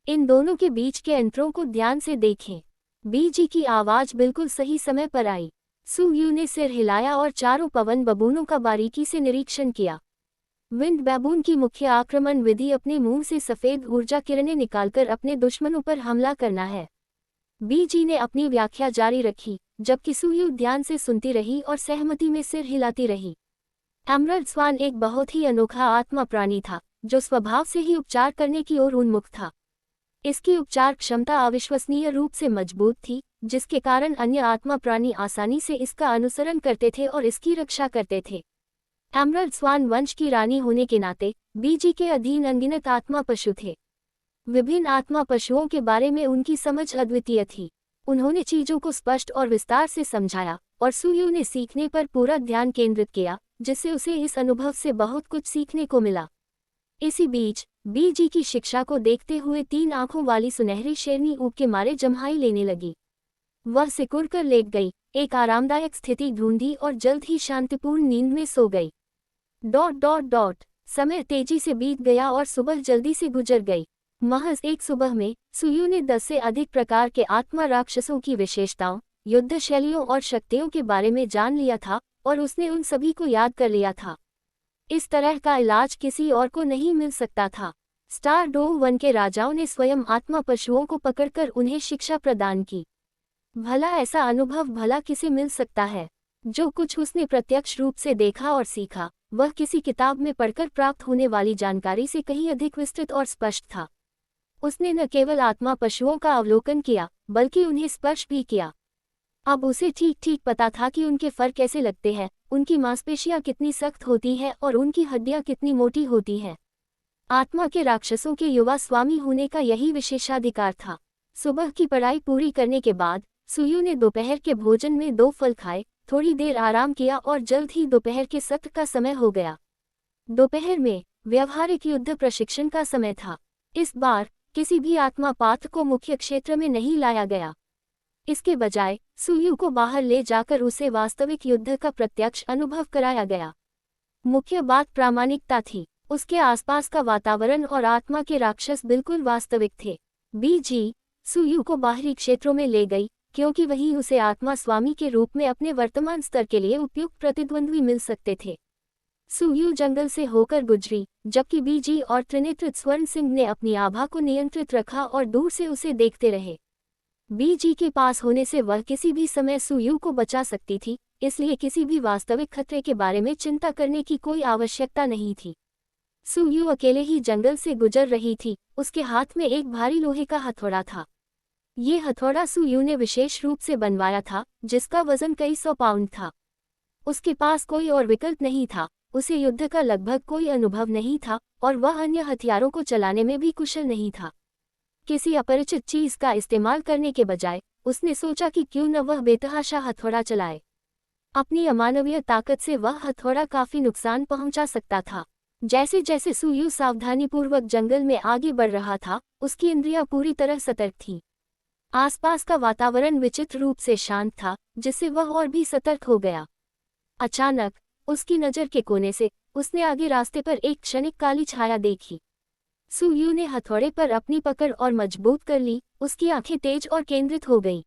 इन दोनों के बीच के अंतरों को ध्यान से देखें। बीजी की आवाज बिल्कुल सही समय पर आई। सु यू ने सिर हिलाया और चारों पवन बबूनों का बारीकी से निरीक्षण किया। विंड बैबून की मुख्य आक्रमण विधि अपने मुंह से सफेद ऊर्जा किरणें निकालकर अपने दुश्मनों पर हमला करना है। बीजी ने अपनी व्याख्या जारी रखी, जबकि सु यू ध्यान से सुनती रही और सहमति में सिर हिलाती रही। एमरल्ड स्वान एक बहुत ही अनोखा आत्मा प्राणी था, जो स्वभाव से ही उपचार करने की ओर उन्मुख था। इसकी उपचार क्षमता अविश्वसनीय रूप से मजबूत थी, जिसके कारण अन्य आत्मा प्राणी आसानी से इसका अनुसरण करते थे और इसकी रक्षा करते थे। एमरल्ड स्वान वंश की रानी होने के नाते बीजी के अधीन अनगिनत आत्मा पशु थे। विभिन्न आत्मा पशुओं के बारे में उनकी समझ अद्वितीय थी। उन्होंने चीजों को स्पष्ट और विस्तार से समझाया और सु यू ने सीखने पर पूरा ध्यान केंद्रित किया, जिससे उसे इस अनुभव से बहुत कुछ सीखने को मिला। इसी बीच बीजी की शिक्षा को देखते हुए 3 आंखों वाली सुनहरी शेरनी ऊब के मारे जम्हाई लेने लगी। वह सिकुड़कर लेट गई, एक आरामदायक स्थिति ढूंढी और जल्द ही शांतिपूर्ण नींद में सो गई। ... समय तेजी से बीत गया और सुबह जल्दी से गुजर गई। महज एक सुबह में सु यू ने 10 से अधिक प्रकार के आत्मा राक्षसों की विशेषताओं, युद्ध शैलियों और शक्तियों के बारे में जान लिया था और उसने उन सभी को याद कर लिया था। इस तरह का इलाज किसी और को नहीं मिल सकता था। स्टार डोव 1 के राजाओं ने स्वयं आत्मा पशुओं को पकड़कर उन्हें शिक्षा प्रदान की। भला ऐसा अनुभव भला किसे मिल सकता है? जो कुछ उसने प्रत्यक्ष रूप से देखा और सीखा, वह किसी किताब में पढ़कर प्राप्त होने वाली जानकारी से कहीं अधिक विस्तृत और स्पष्ट था। उसने न केवल आत्मा पशुओं का अवलोकन किया, बल्कि उन्हें स्पर्श भी किया। अब उसे ठीक ठीक पता था कि उनके फर कैसे लगते हैं, उनकी मांसपेशियां कितनी सख्त होती हैं और उनकी हड्डियां कितनी मोटी होती हैं। आत्मा के राक्षसों के युवा स्वामी होने का यही विशेषाधिकार था। सुबह की पढ़ाई पूरी करने के बाद सु यू ने दोपहर के भोजन में 2 फल खाए, थोड़ी देर आराम किया और जल्द ही दोपहर के सत्र का समय हो गया। दोपहर में व्यवहारिक युद्ध प्रशिक्षण का समय था। इस बार किसी भी आत्मा पात्र को मुख्य क्षेत्र में नहीं लाया गया। इसके बजाय सु यू को बाहर ले जाकर उसे वास्तविक युद्ध का प्रत्यक्ष अनुभव कराया गया। मुख्य बात प्रामाणिकता थी। उसके आसपास का वातावरण और आत्मा के राक्षस बिल्कुल वास्तविक थे। बीजी सु यू को बाहरी क्षेत्रों में ले गई, क्योंकि वहीं उसे आत्मा स्वामी के रूप में अपने वर्तमान स्तर के लिए उपयुक्त प्रतिद्वंद्वी मिल सकते थे। सु यू जंगल से होकर गुजरी, जबकि बीजी और त्रिनेत्र स्वर्ण सिंह ने अपनी आभा को नियंत्रित रखा और दूर से उसे देखते रहे। बीजी के पास होने से वह किसी भी समय सु यू को बचा सकती थी, इसलिए किसी भी वास्तविक खतरे के बारे में चिंता करने की कोई आवश्यकता नहीं थी। सु यू अकेले ही जंगल से गुजर रही थी। उसके हाथ में एक भारी लोहे का हथौड़ा था। ये हथौड़ा सु यू ने विशेष रूप से बनवाया था, जिसका वजन कई 100 पाउंड था। उसके पास कोई और विकल्प नहीं था। उसे युद्ध का लगभग कोई अनुभव नहीं था और वह अन्य हथियारों को चलाने में भी कुशल नहीं था। किसी अपरिचित चीज का इस्तेमाल करने के बजाय उसने सोचा कि क्यों न वह बेतहाशा हथौड़ा चलाए। अपनी अमानवीय ताकत से वह हथौड़ा काफी नुकसान पहुंचा सकता था। जैसे जैसे सु यू सावधानीपूर्वक जंगल में आगे बढ़ रहा था, उसकी इंद्रियां पूरी तरह सतर्क थीं। आसपास का वातावरण विचित्र रूप से शांत था, जिससे वह और भी सतर्क हो गया। अचानक उसकी नज़र के कोने से उसने आगे रास्ते पर एक क्षणिक काली छाया देखी। सु यू ने हथौड़े पर अपनी पकड़ और मजबूत कर ली। उसकी आंखें तेज और केंद्रित हो गईं।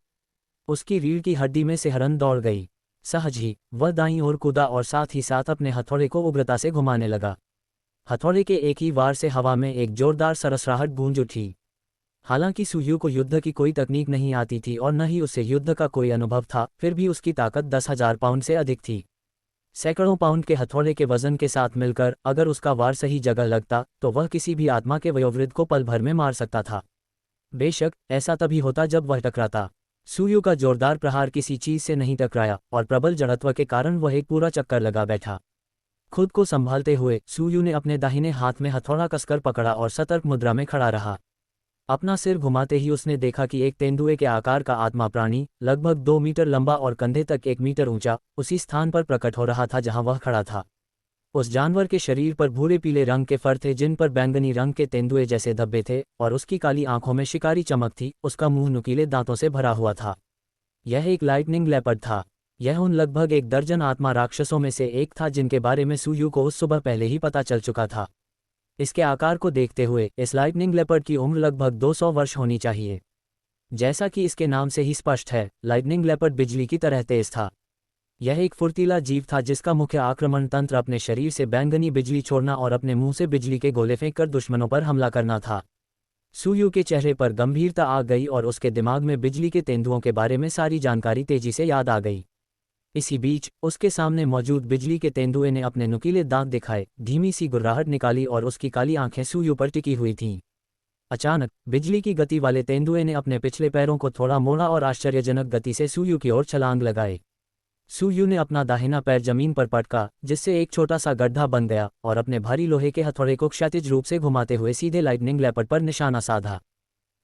उसकी रीढ़ की हड्डी में सिहरन दौड़ गई। सहज ही वह दाईं ओर कूदा और साथ ही साथ अपने हथौड़े को उग्रता से घुमाने लगा। हथौड़े के एक ही वार से हवा में एक जोरदार सरसराहट गूंज उठी। हालांकि सुयू को युद्ध की कोई तकनीक नहीं आती थी और न ही उसे युद्ध का कोई अनुभव था, फिर भी उसकी ताकत 10,000 पाउंड से अधिक थी। सैकड़ों पाउंड के हथौड़े के वजन के साथ मिलकर अगर उसका वार सही जगह लगता तो वह किसी भी आत्मा के वयोवृद्ध को पल भर में मार सकता था। बेशक ऐसा तभी होता जब वह टकराता। सुयू का जोरदार प्रहार किसी चीज से नहीं टकराया और प्रबल जड़त्व के कारण वह एक पूरा चक्कर लगा बैठा। खुद को संभालते हुए सुयू ने अपने दाहिने हाथ में हथौड़ा कसकर पकड़ा और सतर्क मुद्रा में खड़ा रहा। अपना सिर घुमाते ही उसने देखा कि एक तेंदुए के आकार का आत्मा प्राणी, लगभग 2 मीटर लंबा और कंधे तक 1 मीटर ऊंचा, उसी स्थान पर प्रकट हो रहा था जहां वह खड़ा था। उस जानवर के शरीर पर भूरे पीले रंग के फर थे जिन पर बैंगनी रंग के तेंदुए जैसे धब्बे थे और उसकी काली आंखों में शिकारी चमक थी। उसका मुंह नुकीले दांतों से भरा हुआ था। यह एक लाइटनिंग लेपर्ड था। यह उन लगभग 1 दर्जन आत्मा राक्षसों में से एक था जिनके बारे में सुयू को उस सुबह पहले ही पता चल चुका था। इसके आकार को देखते हुए इस लाइटनिंग लेपर्ड की उम्र लगभग 200 वर्ष होनी चाहिए। जैसा कि इसके नाम से ही स्पष्ट है, लाइटनिंग लेपर्ड बिजली की तरह तेज था। यह एक फुर्तीला जीव था जिसका मुख्य आक्रमण तंत्र अपने शरीर से बैंगनी बिजली छोड़ना और अपने मुंह से बिजली के गोले फेंककर दुश्मनों पर हमला करना था। सुयू के चेहरे पर गंभीरता आ गई और उसके दिमाग में बिजली के तेंदुओं के बारे में सारी जानकारी तेजी से याद आ गई। इसी बीच उसके सामने मौजूद बिजली के तेंदुए ने अपने नुकीले दांत दिखाए, धीमी सी गुर्राहट निकाली और उसकी काली आंखें सुयू पर टिकी हुई थीं। अचानक बिजली की गति वाले तेंदुए ने अपने पिछले पैरों को थोड़ा मोड़ा और आश्चर्यजनक गति से सुयू की ओर छलांग लगाए। सुयू ने अपना दाहिना पैर जमीन पर पटका, जिससे एक छोटा सा गड्ढा बन गया और अपने भारी लोहे के हथौड़े को क्षैतिज रूप से घुमाते हुए सीधे लाइटनिंग लेपर्ड पर निशाना साधा।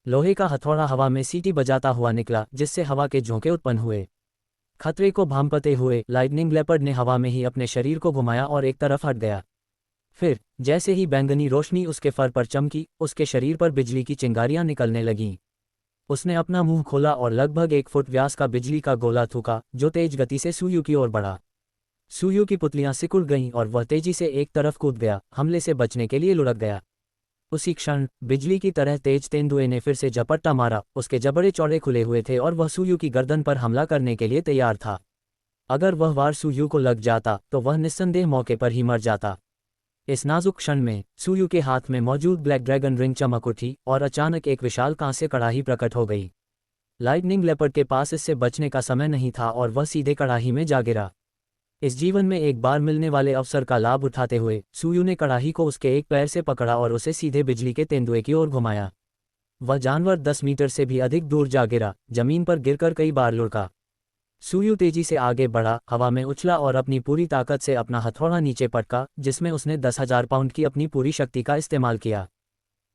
लोहे का हथौड़ा हवा में सीटी बजाता हुआ निकला, जिससे हवा के झोंके उत्पन्न हुए। खतरे को भांपते हुए लाइटनिंग लेपर्ड ने हवा में ही अपने शरीर को घुमाया और एक तरफ हट गया। फिर जैसे ही बैंगनी रोशनी उसके फर पर चमकी, उसके शरीर पर बिजली की चिंगारियां निकलने लगीं। उसने अपना मुंह खोला और लगभग 1 फुट व्यास का बिजली का गोला थूका, जो तेज गति से सुयू की ओर बढ़ा। सुयू की पुतलियां सिकुड़ गईं और वह तेजी से एक तरफ कूद गया, हमले से बचने के लिए लुढ़क गया। उसी क्षण बिजली की तरह तेज तेंदुए ने फिर से झपट्टा मारा। उसके जबड़े चौड़े खुले हुए थे और वह सुयू की गर्दन पर हमला करने के लिए तैयार था। अगर वह वार सुयू को लग जाता तो वह निस्संदेह मौके पर ही मर जाता। इस नाजुक क्षण में सुयू के हाथ में मौजूद ब्लैक ड्रैगन रिंग चमक उठी और अचानक एक विशाल कांस्य कड़ाही प्रकट हो गई। लाइटनिंग लेपर्ड के पास इससे बचने का समय नहीं था और वह सीधे कड़ाही में जा गिरा। इस जीवन में एक बार मिलने वाले अवसर का लाभ उठाते हुए सुयू ने कड़ाही को उसके एक पैर से पकड़ा और उसे सीधे बिजली के तेंदुए की ओर घुमाया। वह जानवर 10 मीटर से भी अधिक दूर जा गिरा, जमीन पर गिरकर कई बार लुढ़का। सुयू तेजी से आगे बढ़ा, हवा में उछला और अपनी पूरी ताकत से अपना हथौड़ा नीचे पटका, जिसमें उसने 10,000 पाउंड की अपनी पूरी शक्ति का इस्तेमाल किया।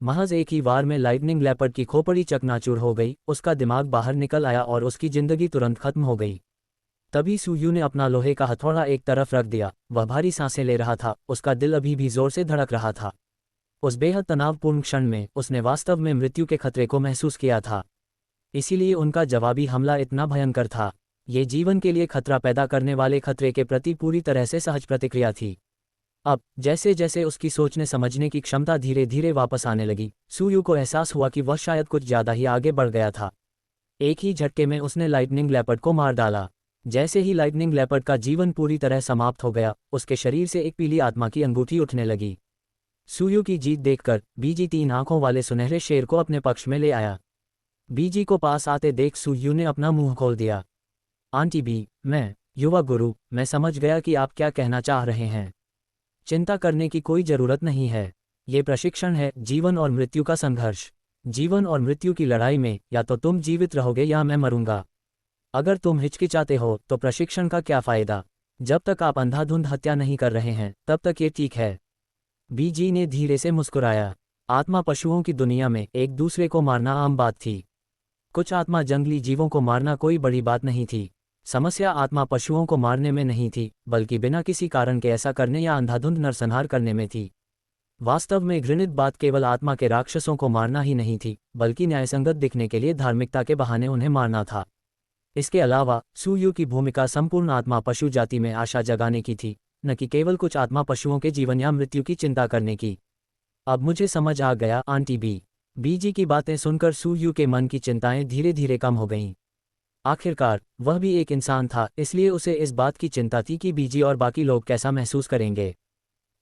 महज एक ही वार में लाइटनिंग लेपर्ड की खोपड़ी चकनाचूर हो गई, उसका दिमाग बाहर निकल आया और उसकी जिंदगी तुरंत खत्म हो गई। तभी सुयू ने अपना लोहे का हथौड़ा एक तरफ रख दिया। वह भारी सांसें ले रहा था, उसका दिल अभी भी जोर से धड़क रहा था। उस बेहद तनावपूर्ण क्षण में उसने वास्तव में मृत्यु के खतरे को महसूस किया था। इसीलिए उनका जवाबी हमला इतना भयंकर था। ये जीवन के लिए खतरा पैदा करने वाले खतरे के प्रति पूरी तरह से सहज प्रतिक्रिया थी। अब जैसे जैसे उसकी सोचने समझने की क्षमता धीरे धीरे वापस आने लगी, सुयू को एहसास हुआ कि वह शायद कुछ ज्यादा ही आगे बढ़ गया था। एक ही झटके में उसने लाइटनिंग लेपर्ड को मार डाला। जैसे ही लाइटनिंग लेपर्ड का जीवन पूरी तरह समाप्त हो गया, उसके शरीर से एक पीली आत्मा की अंगूठी उठने लगी। सुयू की जीत देखकर बीजी 3 आंखों वाले सुनहरे शेर को अपने पक्ष में ले आया। बीजी को पास आते देख सुयू ने अपना मुंह खोल दिया। आंटी बी, मैं युवा गुरु, मैं समझ गया कि आप क्या कहना चाह रहे हैं। चिंता करने की कोई जरूरत नहीं है। ये प्रशिक्षण है, जीवन और मृत्यु का संघर्ष। जीवन और मृत्यु की लड़ाई में या तो तुम जीवित रहोगे या मैं मरूंगा। अगर तुम हिचकिचाते हो तो प्रशिक्षण का क्या फायदा। जब तक आप अंधाधुंध हत्या नहीं कर रहे हैं तब तक ये ठीक है। बीजी ने धीरे से मुस्कुराया। आत्मा पशुओं की दुनिया में एक दूसरे को मारना आम बात थी। कुछ आत्मा जंगली जीवों को मारना कोई बड़ी बात नहीं थी। समस्या आत्मा पशुओं को मारने में नहीं थी, बल्कि बिना किसी कारण के ऐसा करने या अंधाधुंध नरसंहार करने में थी। वास्तव में घृणित बात केवल आत्मा के राक्षसों को मारना ही नहीं थी, बल्कि न्यायसंगत दिखने के लिए धार्मिकता के बहाने उन्हें मारना था। इसके अलावा सुयू की भूमिका संपूर्ण आत्मा पशु जाति में आशा जगाने की थी, न कि केवल कुछ आत्मा पशुओं के जीवन या मृत्यु की चिंता करने की। अब मुझे समझ आ गया आंटी बी। बीजी की बातें सुनकर सुयू के मन की चिंताएं धीरे धीरे कम हो गईं। आखिरकार वह भी एक इंसान था, इसलिए उसे इस बात की चिंता थी कि बीजी और बाकी लोग कैसा महसूस करेंगे।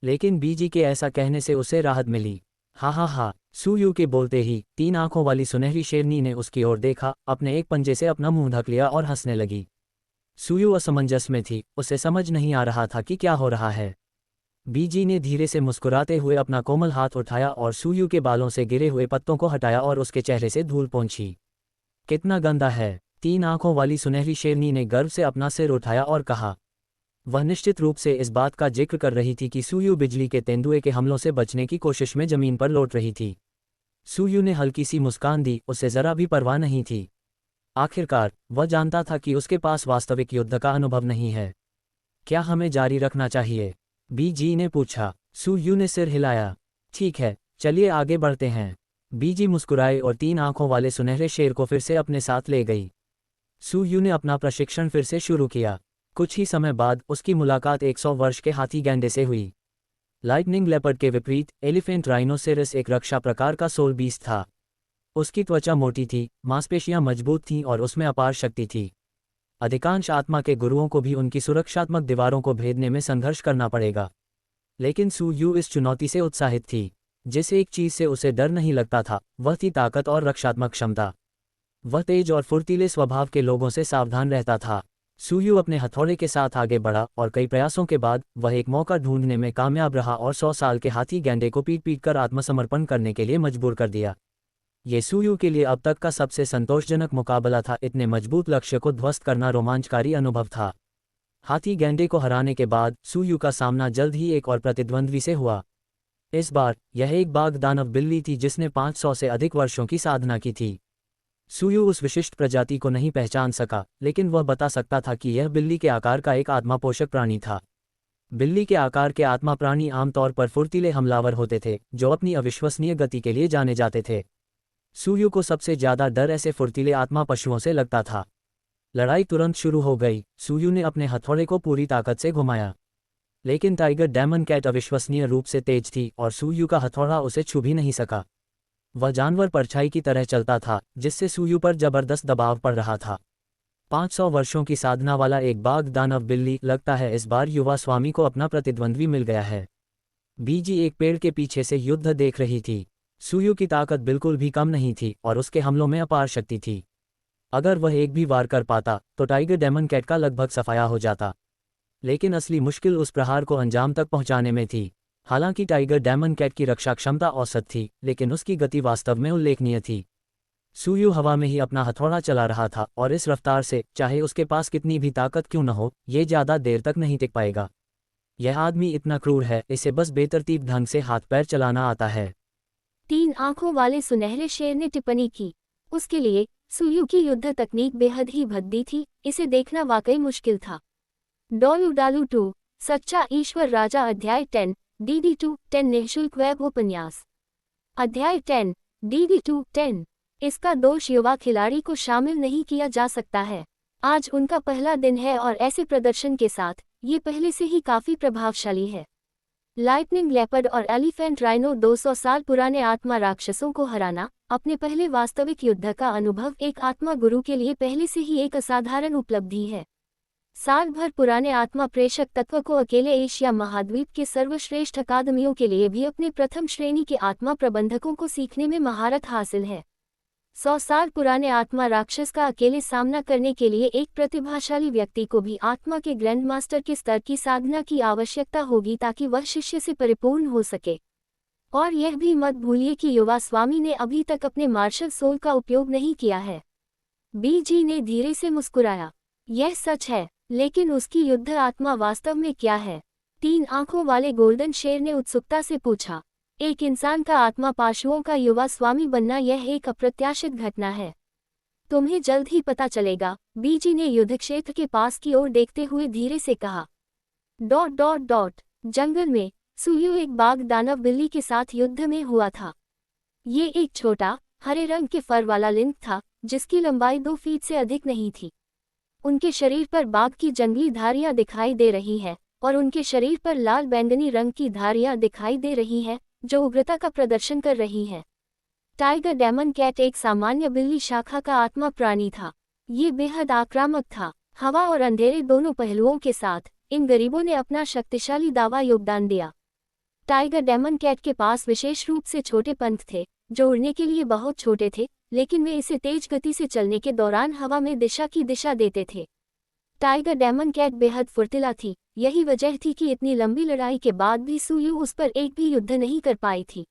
लेकिन बीजी के ऐसा कहने से उसे राहत मिली। हा हा हा, सुयू के बोलते ही 3 आंखों वाली सुनहरी शेरनी ने उसकी ओर देखा, अपने एक पंजे से अपना मुंह ढक लिया और हंसने लगी। सुयू असमंजस में थी, उसे समझ नहीं आ रहा था कि क्या हो रहा है। बीजी ने धीरे से मुस्कुराते हुए अपना कोमल हाथ उठाया और सुयू के बालों से गिरे हुए पत्तों को हटाया और उसके चेहरे से धूल पोंछी। कितना गंदा है, 3 आंखों वाली सुनहरी शेरनी ने गर्व से अपना सिर उठाया और कहा। वह निश्चित रूप से इस बात का जिक्र कर रही थी कि सुयू बिजली के तेंदुए के हमलों से बचने की कोशिश में जमीन पर लौट रही थी। सुयू ने हल्की सी मुस्कान दी, उसे जरा भी परवाह नहीं थी। आखिरकार वह जानता था कि उसके पास वास्तविक युद्ध का अनुभव नहीं है। क्या हमें जारी रखना चाहिए? बीजी ने पूछा। सुयू ने सिर हिलाया। ठीक है, चलिए आगे बढ़ते हैं। बीजी मुस्कुराए और 3 आंखों वाले सुनहरे शेर को फिर से अपने साथ ले गई। सुयू ने अपना प्रशिक्षण फिर से शुरू किया। कुछ ही समय बाद उसकी मुलाकात 100 वर्ष के हाथी गैंडे से हुई। लाइटनिंग लेपर्ड के विपरीत एलिफेंट राइनोसेरस एक रक्षा प्रकार का सोल बीस्ट था। उसकी त्वचा मोटी थी, मांसपेशियां मजबूत थीं और उसमें अपार शक्ति थी। अधिकांश आत्मा के गुरुओं को भी उनकी सुरक्षात्मक दीवारों को भेदने में संघर्ष करना पड़ेगा। लेकिन सुयू इस चुनौती से उत्साहित थी। जिस एक चीज से उसे डर नहीं लगता था, वह थी ताकत और रक्षात्मक क्षमता। वह तेज और फुर्तीले स्वभाव के लोगों से सावधान रहता था। सुयू अपने हथौड़े के साथ आगे बढ़ा और कई प्रयासों के बाद वह एक मौका ढूंढने में कामयाब रहा और 100 साल के हाथी गैंडे को पीट पीट कर आत्मसमर्पण करने के लिए मजबूर कर दिया। ये सुयू के लिए अब तक का सबसे संतोषजनक मुकाबला था। इतने मजबूत लक्ष्य को ध्वस्त करना रोमांचकारी अनुभव था। हाथी गैंडे को हराने के बाद सुयू का सामना जल्द ही एक और प्रतिद्वंद्वी से हुआ। इस बार यह एक बाघ दानव बिल्ली थी जिसने 500 से अधिक वर्षों की साधना की थी। सुयू उस विशिष्ट प्रजाति को नहीं पहचान सका, लेकिन वह बता सकता था कि यह बिल्ली के आकार का एक आत्मा पोषक प्राणी था। बिल्ली के आकार के आत्मा प्राणी आमतौर पर फुर्तीले हमलावर होते थे, जो अपनी अविश्वसनीय गति के लिए जाने जाते थे। सुयू को सबसे ज्यादा डर ऐसे फुर्तीले आत्मा पशुओं से लगता था। लड़ाई तुरंत शुरू हो गई। सुयू ने अपने हथौड़े को पूरी ताकत से घुमाया, लेकिन टाइगर डेमन कैट अविश्वसनीय रूप से तेज थी और सुयू का हथौड़ा उसे छू भी नहीं सका। वह जानवर परछाई की तरह चलता था, जिससे सुयू पर जबरदस्त दबाव पड़ रहा था। 500 वर्षों की साधना वाला एक बाघ दानव बिल्ली, लगता है इस बार युवा स्वामी को अपना प्रतिद्वंद्वी मिल गया है। बीजी एक पेड़ के पीछे से युद्ध देख रही थी। सुयू की ताकत बिल्कुल भी कम नहीं थी और उसके हमलों में अपार शक्ति थी। अगर वह एक भी वार कर पाता तो टाइगर डेमन कैट का लगभग सफाया हो जाता। लेकिन असली मुश्किल उस प्रहार को अंजाम तक पहुंचाने में थी। हालांकि टाइगर डेमन कैट की रक्षा क्षमता औसत थी, लेकिन उसकी गति वास्तव में उल्लेखनीय थी। सुयू हवा में ही अपना हथौड़ा चला रहा था और इस रफ्तार से, चाहे उसके पास कितनी भी ताकत क्यों न हो, ये ज्यादा देर तक नहीं टिक पाएगा। यह आदमी इतना क्रूर है, इसे बस बेतरतीब ढंग से हाथ पैर चलाना आता है। 3 आंखों वाले सुनहरे शेर ने टिप्पणी की। उसके लिए सुयू की युद्ध तकनीक बेहद ही भद्दी थी, इसे देखना वाकई मुश्किल था। डोलू डालू 2 सच्चा ईश्वर राजा अध्याय 10 DD2 10 निःशुल्क वेब उपन्यास। अध्याय 10 DD2 10। इसका दोष युवा खिलाड़ी को शामिल नहीं किया जा सकता है। आज उनका पहला दिन है और ऐसे प्रदर्शन के साथ ये पहले से ही काफी प्रभावशाली है। लाइटनिंग लेपर्ड और एलिफेंट राइनो 200 साल पुराने आत्मा राक्षसों को हराना, अपने पहले वास्तविक युद्ध का अनुभव एक आत्मा गुरु के लिए पहले से ही एक असाधारण उपलब्धि है। साल भर पुराने आत्मा प्रेषक तत्व को अकेले एशिया महाद्वीप के सर्वश्रेष्ठ अकादमियों के लिए भी अपने प्रथम श्रेणी के आत्मा प्रबंधकों को सीखने में महारत हासिल है। 100 साल पुराने आत्मा राक्षस का अकेले सामना करने के लिए एक प्रतिभाशाली व्यक्ति को भी आत्मा के ग्रैंड मास्टर के स्तर की साधना की आवश्यकता होगी ताकि वह शिष्य से परिपूर्ण हो सके। और यह भी मत भूलिए कि युवा स्वामी ने अभी तक अपने मार्शल सोल का उपयोग नहीं किया है। बीजी ने धीरे से मुस्कुराया। यह सच है, लेकिन उसकी युद्ध आत्मा वास्तव में क्या है? 3 आंखों वाले गोल्डन शेर ने उत्सुकता से पूछा। एक इंसान का आत्मा पाशुओं का युवा स्वामी बनना यह एक अप्रत्याशित घटना है। तुम्हें जल्द ही पता चलेगा, बीजी ने युद्ध क्षेत्र के पास की ओर देखते हुए धीरे से कहा। ... जंगल में सुयू एक बाघ दानव बिल्ली के साथ युद्ध में हुआ था। ये एक छोटा, हरे रंग के फर वाला लिंक था, जिसकी लंबाई 2 फीट से अधिक नहीं थी। उनके शरीर पर बाघ की जंगली धारियां दिखाई दे रही हैं, और उनके शरीर पर लाल बैंगनी रंग की धारियां दिखाई दे रही हैं, जो उग्रता का प्रदर्शन कर रही हैं। टाइगर डेमन कैट एक सामान्य बिल्ली शाखा का आत्मा प्राणी था। ये बेहद आक्रामक था। हवा और अंधेरे दोनों पहलुओं के साथ इन गरीबों ने अपना शक्तिशाली दावा योगदान दिया। टाइगर डेमन कैट के पास विशेष रूप से छोटे पंख थे, जो उड़ने के लिए बहुत छोटे थे, लेकिन वे इसे तेज गति से चलने के दौरान हवा में दिशा देते थे। टाइगर डेमन कैट बेहद फुर्तीला थी, यही वजह थी कि इतनी लंबी लड़ाई के बाद भी सुयू उस पर एक भी युद्ध नहीं कर पाई थी।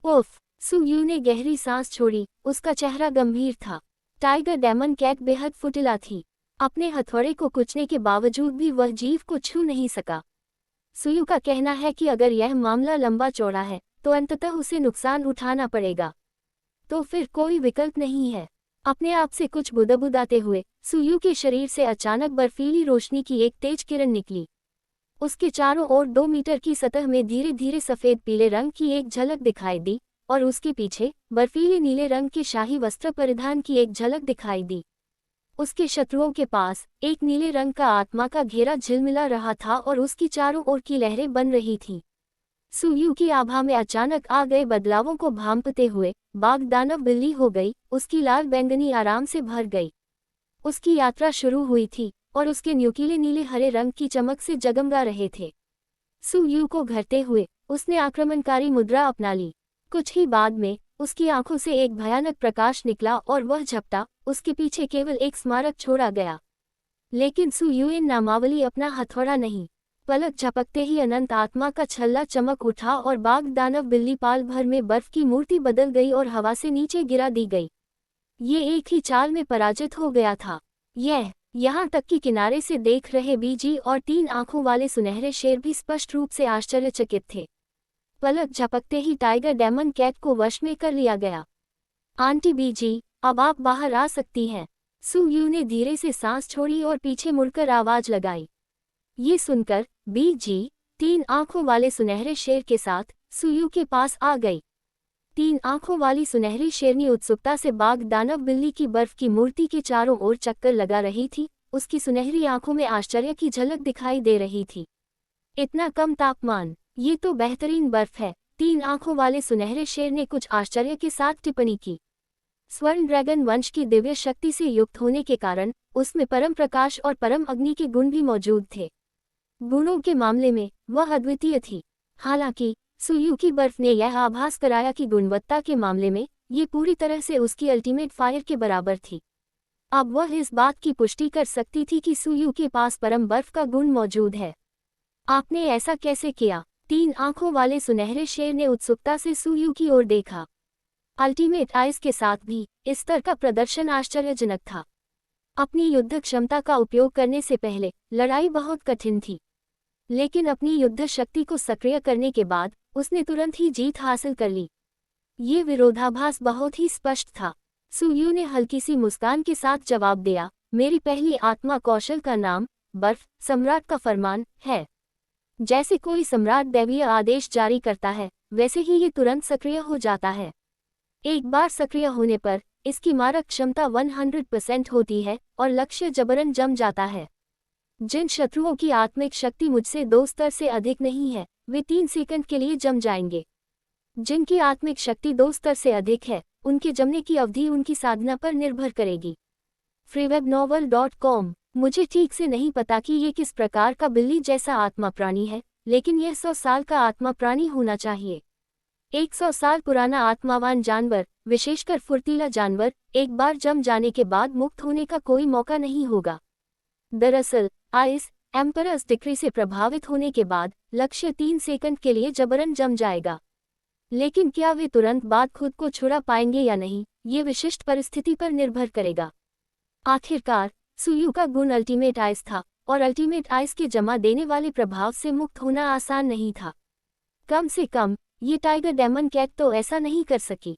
उफ! सुयू ने गहरी सांस छोड़ी, उसका चेहरा गंभीर था। टाइगर डेमन कैट बेहद फुर्तीला थी। अपने हथौड़े को कुचलने के बावजूद भी वह जीव को छू नहीं सका। सुयू का कहना है कि अगर यह मामला लंबा चौड़ा है, तो अंततः उसे नुकसान उठाना पड़ेगा। तो फिर कोई विकल्प नहीं है। अपने आप से कुछ बुदबुदाते हुए सुयू के शरीर से अचानक बर्फीली रोशनी की एक तेज किरण निकली। उसके चारों ओर 2 मीटर की सतह में धीरे धीरे सफेद पीले रंग की एक झलक दिखाई दी, और उसके पीछे बर्फीले नीले रंग के शाही वस्त्र परिधान की एक झलक दिखाई दी। उसके शत्रुओं के पास एक नीले रंग का आत्मा का घेरा झिलमिला रहा था और उसकी चारों ओर की लहरें बन रही थीं। सुयू की आभा में अचानक आ गए बदलावों को भांपते हुए बाघ दानव बिल्ली हो गई, उसकी लाल बैंगनी आराम से भर गई। उसकी यात्रा शुरू हुई थी और उसके न्यूकीले नीले हरे रंग की चमक से जगमगा रहे थे। सुयू को घरते हुए उसने आक्रमणकारी मुद्रा अपना ली। कुछ ही बाद में उसकी आंखों से एक भयानक प्रकाश निकला और वह झपटा, उसके पीछे केवल एक स्मारक छोड़ा गया। लेकिन सुयू इन नामावली अपना हथौड़ा नहीं। पलक झपकते ही अनंत आत्मा का छल्ला चमक उठा और बाघ दानव बिल्ली पाल भर में बर्फ की मूर्ति बदल गई और हवा से नीचे गिरा दी गई। ये एक ही चाल में पराजित हो गया था। यहाँ तक कि किनारे से देख रहे बीजी और 3 आंखों वाले सुनहरे शेर भी स्पष्ट रूप से आश्चर्यचकित थे। पलक झपकते ही टाइगर डेमन कैट को वश में कर लिया गया। आंटी बीजी, अब आप बाहर आ सकती हैं। सुयू ने धीरे से सांस छोड़ी और पीछे मुड़कर आवाज लगाई। ये सुनकर बीजी 3 आंखों वाले सुनहरे शेर के साथ सुयू के पास आ गई। 3 आंखों वाली सुनहरी शेरनी उत्सुकता से बाघ दानव बिल्ली की बर्फ की मूर्ति के चारों ओर चक्कर लगा रही थी। उसकी सुनहरी आंखों में आश्चर्य की झलक दिखाई दे रही थी। इतना कम तापमान, ये तो बेहतरीन बर्फ है। 3 आंखों वाले सुनहरे शेर ने कुछ आश्चर्य के साथ टिप्पणी की। स्वर्ण ड्रैगन वंश की दिव्य शक्ति से युक्त होने के कारण उसमें परम प्रकाश और परम अग्नि के गुण भी मौजूद थे। गुणों के मामले में वह अद्वितीय थी। हालांकि सुयू की बर्फ ने यह आभास कराया कि गुणवत्ता के मामले में ये पूरी तरह से उसकी अल्टीमेट फायर के बराबर थी। अब वह इस बात की पुष्टि कर सकती थी कि सुयू के पास परम बर्फ का गुण मौजूद है। आपने ऐसा कैसे किया? 3 आंखों वाले सुनहरे शेर ने उत्सुकता से सुयू की ओर देखा। अल्टीमेट आइस के साथ भी इस स्तर का प्रदर्शन आश्चर्यजनक था। अपनी युद्ध क्षमता का उपयोग करने से पहले लड़ाई बहुत कठिन थी, लेकिन अपनी युद्ध शक्ति को सक्रिय करने के बाद उसने तुरंत ही जीत हासिल कर ली। ये विरोधाभास बहुत ही स्पष्ट था। सुयू ने हल्की सी मुस्कान के साथ जवाब दिया, मेरी पहली आत्मा कौशल का नाम बर्फ सम्राट का फरमान है। जैसे कोई सम्राट दैवीय आदेश जारी करता है, वैसे ही ये तुरंत सक्रिय हो जाता है। एक बार सक्रिय होने पर इसकी मारक क्षमता 100% होती है और लक्ष्य जबरन जम जाता है। जिन शत्रुओं की आत्मिक शक्ति मुझसे 2 स्तर से अधिक नहीं है, वे 3 सेकंड के लिए जम जाएंगे। जिनकी आत्मिक शक्ति 2 स्तर से अधिक है, उनके जमने की अवधि उनकी साधना पर निर्भर करेगी। freewebnovel.com। मुझे ठीक से नहीं पता कि ये किस प्रकार का बिल्ली जैसा आत्मा प्राणी है, लेकिन यह 100 साल का आत्मा प्राणी होना चाहिए। 100 साल पुराना आत्मावान जानवर, विशेषकर फुर्तीला जानवर, एक बार जम जाने के बाद मुक्त होने का कोई मौका नहीं होगा। दरअसल आइस एम्परर्स डिक्री से प्रभावित होने के बाद लक्ष्य 3 सेकंड के लिए जबरन जम जाएगा। लेकिन क्या वे तुरंत बाद खुद को छुड़ा पाएंगे या नहीं, ये विशिष्ट परिस्थिति पर निर्भर करेगा। आखिरकार सुयू का गुण अल्टीमेट आइस था, और अल्टीमेट आइस के जमा देने वाले प्रभाव से मुक्त होना आसान नहीं था। कम से कम ये टाइगर डेमन कैट तो ऐसा नहीं कर सकी।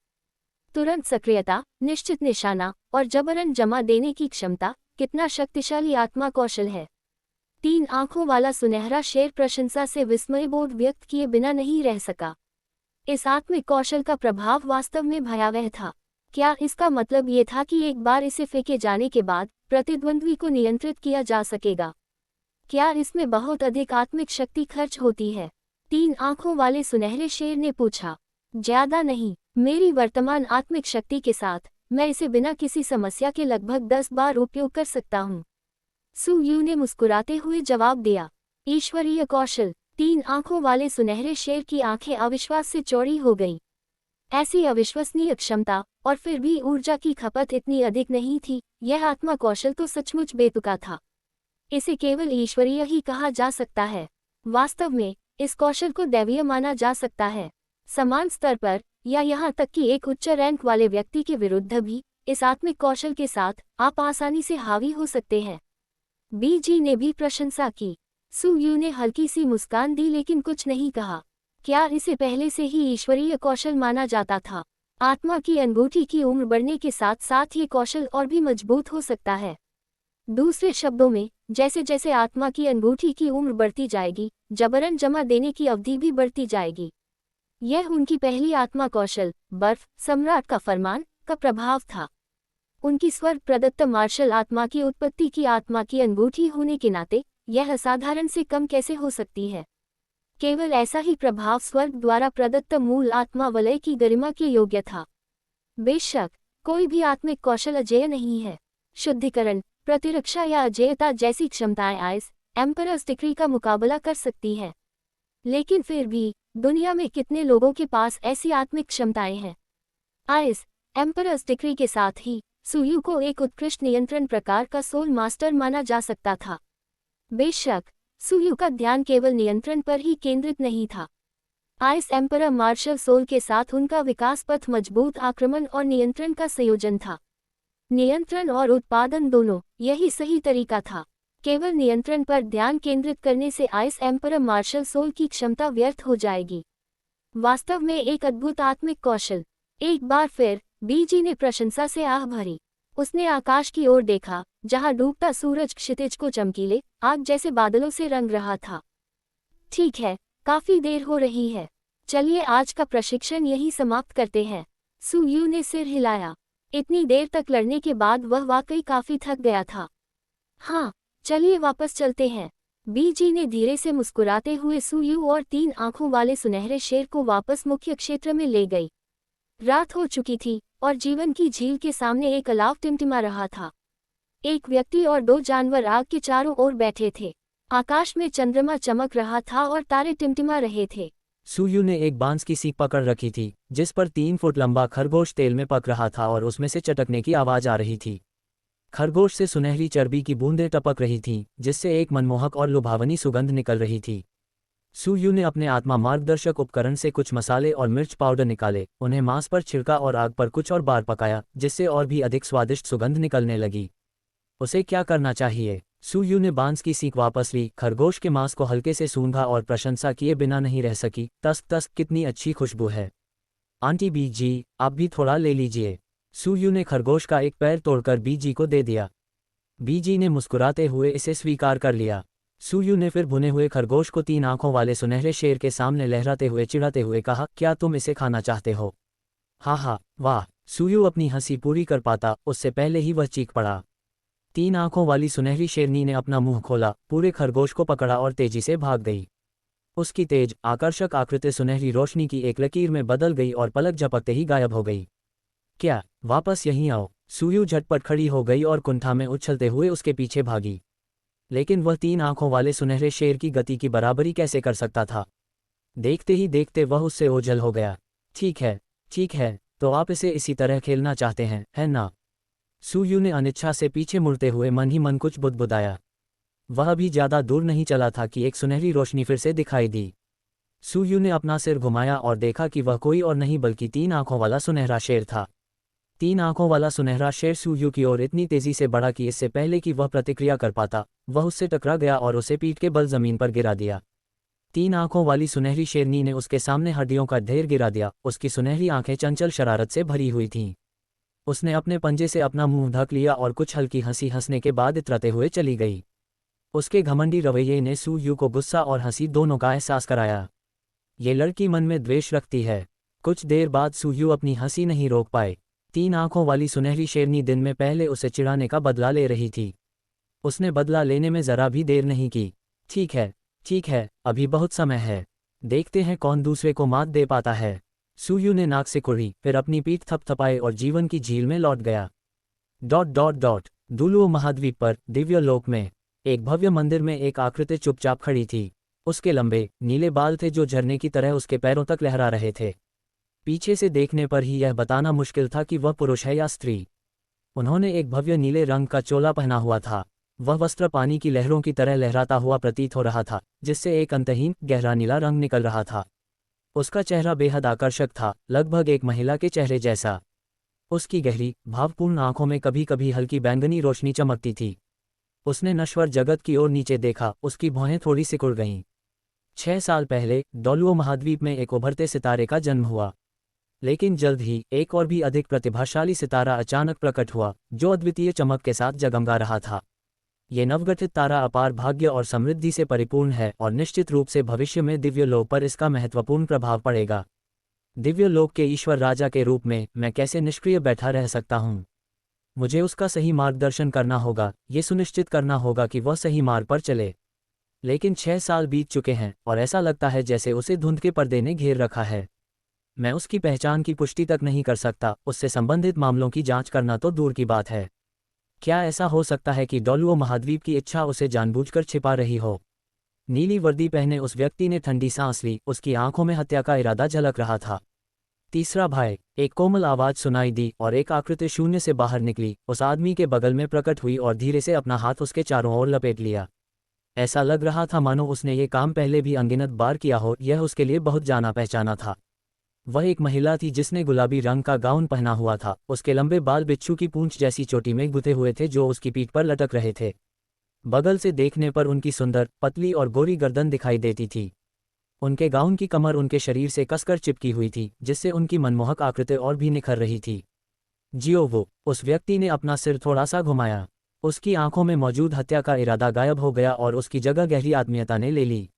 तुरंत सक्रियता, निश्चित निशाना और जबरन जमा देने की क्षमता, कितना शक्तिशाली आत्मा कौशल है। 3 आंखों वाला सुनहरा शेर प्रशंसा से विस्मयबोध व्यक्त किए बिना नहीं रह सका। इस आत्मिक कौशल का प्रभाव वास्तव में भयावह था। क्या इसका मतलब ये था कि एक बार इसे फेंके जाने के बाद प्रतिद्वंद्वी को नियंत्रित किया जा सकेगा? क्या इसमें बहुत अधिक आत्मिक शक्ति खर्च होती है? 3 आंखों वाले सुनहरे शेर ने पूछा। ज्यादा नहीं, मेरी वर्तमान आत्मिक शक्ति के साथ मैं इसे बिना किसी समस्या के लगभग 10 बार उपयोग कर सकता हूँ। सू यू ने मुस्कुराते हुए जवाब दिया। ईश्वरीय कौशल। 3 आंखों वाले सुनहरे शेर की आंखें अविश्वास से चौड़ी हो गईं। ऐसी अविश्वसनीय क्षमता, और फिर भी ऊर्जा की खपत इतनी अधिक नहीं थी। यह आत्मा कौशल तो सचमुच बेतुका था। इसे केवल ईश्वरीय ही कहा जा सकता है। वास्तव में इस कौशल को दैवीय माना जा सकता है। समान स्तर पर, या यहाँ तक कि एक उच्च रैंक वाले व्यक्ति के विरुद्ध भी, इस आत्मिक कौशल के साथ आप आसानी से हावी हो सकते हैं। बीजी ने भी प्रशंसा की। सू यू ने हल्की सी मुस्कान दी लेकिन कुछ नहीं कहा। क्या इसे पहले से ही ईश्वरीय कौशल माना जाता था? आत्मा की अनुभूति की उम्र बढ़ने के साथ साथ ये कौशल और भी मजबूत हो सकता है। दूसरे शब्दों में, जैसे जैसे आत्मा की अनुभूति की उम्र बढ़ती जाएगी, जबरन जमा देने की अवधि भी बढ़ती जाएगी। यह उनकी पहली आत्मा कौशल, बर्फ सम्राट का फरमान, का प्रभाव था। उनकी स्वर्ग प्रदत्त मार्शल आत्मा की उत्पत्ति की आत्मा की अनुभूति होने के नाते यह असाधारण से कम कैसे हो सकती है? केवल ऐसा ही प्रभाव स्वर्ग द्वारा प्रदत्त मूल आत्मा वलय की गरिमा के योग्य था। बेशक कोई भी आत्मिक कौशल अजेय नहीं है। शुद्धिकरण, प्रतिरक्षा या अजेयता जैसी क्षमताएं आइस एम्परर्स डिक्री का मुकाबला कर सकती हैं। लेकिन फिर भी दुनिया में कितने लोगों के पास ऐसी आत्मिक क्षमताएं हैं? आइस एम्परर्स डिक्री के साथ ही सू यू को एक उत्कृष्ट नियंत्रण प्रकार का सोल मास्टर माना जा सकता था। बेशक सू यू का ध्यान केवल नियंत्रण पर ही केंद्रित नहीं था। आइस एम्परर मार्शल सोल के साथ उनका विकास पथ मजबूत आक्रमण और नियंत्रण का संयोजन था। नियंत्रण और उत्पादन दोनों, यही सही तरीका था। केवल नियंत्रण पर ध्यान केंद्रित करने से आइस एम्परर मार्शल सोल की क्षमता व्यर्थ हो जाएगी। वास्तव में एक अद्भुत आत्मिक कौशल। एक बार फिर बीजी ने प्रशंसा से आह भरी। उसने आकाश की ओर देखा, जहां डूबता सूरज क्षितिज को चमकीले आग जैसे बादलों से रंग रहा था। ठीक है, काफी देर हो रही है। चलिए आज का प्रशिक्षण यहीं समाप्त करते हैं। सू यू ने सिर हिलाया। इतनी देर तक लड़ने के बाद वह वाकई काफी थक गया था। हाँ, चलिए वापस चलते हैं। बीजी ने धीरे से मुस्कुराते हुए सू यू और 3 आंखों वाले सुनहरे शेर को वापस मुख्य क्षेत्र में ले गई। रात हो चुकी थी और जीवन की झील के सामने एक अलाव टिमटिमा रहा था। एक व्यक्ति और 2 जानवर आग के चारों ओर बैठे थे। आकाश में चंद्रमा चमक रहा था और तारे टिमटिमा रहे थे। सू यू ने एक बांस की सीख पकड़ रखी थी, जिस पर 3 फुट लंबा खरगोश तेल में पक रहा था और उसमें से चटकने की आवाज आ रही थी। खरगोश से सुनहरी चर्बी की बूंदें टपक रही थीं, जिससे एक मनमोहक और लुभावनी सुगंध निकल रही थी। सू यू ने अपने आत्मा मार्गदर्शक उपकरण से कुछ मसाले और मिर्च पाउडर निकाले, उन्हें मांस पर छिड़का और आग पर कुछ और बार पकाया, जिससे और भी अधिक स्वादिष्ट सुगंध निकलने लगी। उसे क्या करना चाहिए? सू यू ने बांस की सीख वापस ली, खरगोश के मांस को हल्के से सूंघा और प्रशंसा किए बिना नहीं रह सकी। तस्क तस्क, कितनी अच्छी खुशबू है। आंटी बीजी, आप भी थोड़ा ले लीजिए। सू यू ने खरगोश का एक पैर तोड़कर बीजी को दे दिया। बीजी ने मुस्कुराते हुए इसे स्वीकार कर लिया। सू यू ने फिर भुने हुए खरगोश को 3 आंखों वाले सुनहरे शेर के सामने लहराते हुए चिढ़ाते हुए कहा, क्या तुम इसे खाना चाहते हो? हा हा, वाह। सू यू अपनी हंसी पूरी कर पाता उससे पहले ही वह चीख पड़ा। 3 आंखों वाली सुनहरी शेरनी ने अपना मुंह खोला, पूरे खरगोश को पकड़ा और तेजी से भाग गई। उसकी तेज आकर्षक आकृति सुनहरी रोशनी की एक लकीर में बदल गई और पलक झपकते ही गायब हो गई। क्या, वापस यहीं आओ। सू यू झटपट खड़ी हो गई और कुंठा में उछलते हुए उसके पीछे भागी। लेकिन वह 3 आंखों वाले सुनहरे शेर की गति की बराबरी कैसे कर सकता था? देखते ही देखते वह उससे ओझल हो गया। ठीक है, तो आप इसे इसी तरह खेलना चाहते हैं, है ना? सू यू ने अनिच्छा से पीछे मुड़ते हुए मन ही मन कुछ बुदबुदाया। वह भी ज्यादा दूर नहीं चला था कि एक सुनहरी रोशनी फिर से दिखाई दी। सू यू ने अपना सिर घुमाया और देखा कि वह कोई और नहीं बल्कि 3 आंखों वाला सुनहरा शेर था। 3 आंखों वाला सुनहरा शेर सू यू की ओर इतनी तेजी से बढ़ा कि इससे पहले कि वह प्रतिक्रिया कर पाता, वह उससे टकरा गया और उसे पीठ के बल जमीन पर गिरा दिया। 3 आंखों वाली सुनहरी शेरनी ने उसके सामने हड्डियों का ढेर गिरा दिया। उसकी सुनहरी आंखें चंचल शरारत से भरी हुई थीं। उसने अपने पंजे से अपना मुंह ढक लिया और कुछ हल्की हंसी हंसने के बाद इतराते हुए चली गई। उसके घमंडी रवैये ने सू यू को गुस्सा और हंसी दोनों का एहसास कराया। ये लड़की मन में द्वेष रखती है। कुछ देर बाद सू यू अपनी हंसी नहीं रोक पाए। 3 आंखों वाली सुनहरी शेरनी दिन में पहले उसे चिढ़ाने का बदला ले रही थी। उसने बदला लेने में जरा भी देर नहीं की। ठीक है, अभी बहुत समय है। देखते हैं कौन दूसरे को मात दे पाता है। सुयू ने नाक से कुड़ी, फिर अपनी पीठ थपथपाए और जीवन की झील में लौट गया। दुलुओ महाद्वीप पर दिव्य लोक में एक भव्य मंदिर में एक आकृति चुपचाप खड़ी थी। उसके लंबे नीले बाल थे जो झरने की तरह उसके पैरों तक लहरा रहे थे। पीछे से देखने पर ही यह बताना मुश्किल था कि वह पुरुष है या स्त्री। उन्होंने एक भव्य नीले रंग का चोला पहना हुआ था। वह वस्त्र पानी की लहरों की तरह लहराता हुआ प्रतीत हो रहा था, जिससे एक अंतहीन गहरा नीला रंग निकल रहा था। उसका चेहरा बेहद आकर्षक था, लगभग एक महिला के चेहरे जैसा। उसकी गहरी भावपूर्ण आंखों में कभी कभी हल्की बैंगनी रोशनी चमकती थी। उसने नश्वर जगत की ओर नीचे देखा, उसकी भौहें थोड़ी सिकुड़ गईं। 6 साल पहले डोलुओ महाद्वीप में एक उभरते सितारे का जन्म हुआ। लेकिन जल्द ही एक और भी अधिक प्रतिभाशाली सितारा अचानक प्रकट हुआ, जो अद्वितीय चमक के साथ जगमगा रहा था। ये नवगठित तारा अपार भाग्य और समृद्धि से परिपूर्ण है और निश्चित रूप से भविष्य में दिव्य लोक पर इसका महत्वपूर्ण प्रभाव पड़ेगा। दिव्य लोक के ईश्वर राजा के रूप में मैं कैसे निष्क्रिय बैठा रह सकता हूँ? मुझे उसका सही मार्गदर्शन करना होगा, ये सुनिश्चित करना होगा कि वह सही मार्ग पर चले। लेकिन 6 साल बीत चुके हैं और ऐसा लगता है जैसे उसे धुंध के पर्दे ने घेर रखा है। मैं उसकी पहचान की पुष्टि तक नहीं कर सकता, उससे संबंधित मामलों की जांच करना तो दूर की बात है। क्या ऐसा हो सकता है कि डोलुओ महाद्वीप की इच्छा उसे जानबूझकर छिपा रही हो? नीली वर्दी पहने उस व्यक्ति ने ठंडी सांस ली, उसकी आंखों में हत्या का इरादा झलक रहा था। तीसरा भाई, एक कोमल आवाज सुनाई दी और एक आकृति शून्य से बाहर निकली, उस आदमी के बगल में प्रकट हुई और धीरे से अपना हाथ उसके चारों ओर लपेट लिया। ऐसा लग रहा था मानो उसने ये काम पहले भी अनगिनत बार किया हो, यह उसके लिए बहुत जाना पहचाना था। वह एक महिला थी जिसने गुलाबी रंग का गाउन पहना हुआ था। उसके लंबे बाल बिच्छू की पूंछ जैसी चोटी में गुथे हुए थे जो उसकी पीठ पर लटक रहे थे। बगल से देखने पर उनकी सुंदर, पतली और गोरी गर्दन दिखाई देती थी। उनके गाउन की कमर उनके शरीर से कसकर चिपकी हुई थी, जिससे उनकी मनमोहक आकृति और भी निखर रही थी। जियो वो, उस व्यक्ति ने अपना सिर थोड़ा सा घुमाया। उसकी आंखों में मौजूद हत्या का इरादा गायब हो गया और उसकी जगह गहरी आत्मीयता ने ले ली।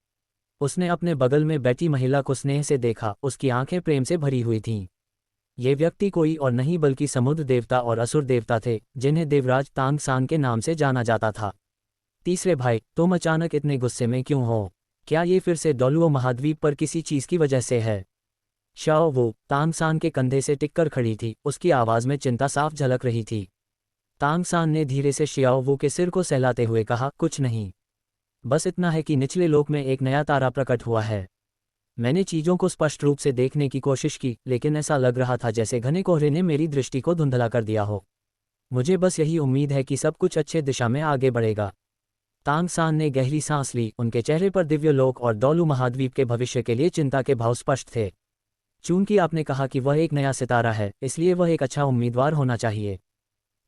उसने अपने बगल में बैठी महिला को स्नेह से देखा, उसकी आंखें प्रेम से भरी हुई थीं। ये व्यक्ति कोई और नहीं बल्कि समुद्र देवता और असुर देवता थे, जिन्हें देवराज तांग सान के नाम से जाना जाता था। तीसरे भाई, तुम अचानक इतने गुस्से में क्यों हो? क्या ये फिर से डोलुओ महाद्वीप पर किसी चीज की वजह से है? शाओ वो तांग सान के कंधे से टिककर खड़ी थी, उसकी आवाज में चिंता साफ झलक रही थी। तांग सान ने धीरे से शियाओ वो के सिर को सहलाते हुए कहा, कुछ नहीं, बस इतना है कि निचले लोक में एक नया तारा प्रकट हुआ है। मैंने चीजों को स्पष्ट रूप से देखने की कोशिश की, लेकिन ऐसा लग रहा था जैसे घने कोहरे ने मेरी दृष्टि को धुंधला कर दिया हो। मुझे बस यही उम्मीद है कि सब कुछ अच्छे दिशा में आगे बढ़ेगा। तांग सान ने गहरी सांस ली, उनके चेहरे पर दिव्य लोक और डोलू महाद्वीप के भविष्य के लिए चिंता के भाव स्पष्ट थे। चूंकि आपने कहा कि वह एक नया सितारा है, इसलिए वह एक अच्छा उम्मीदवार होना चाहिए।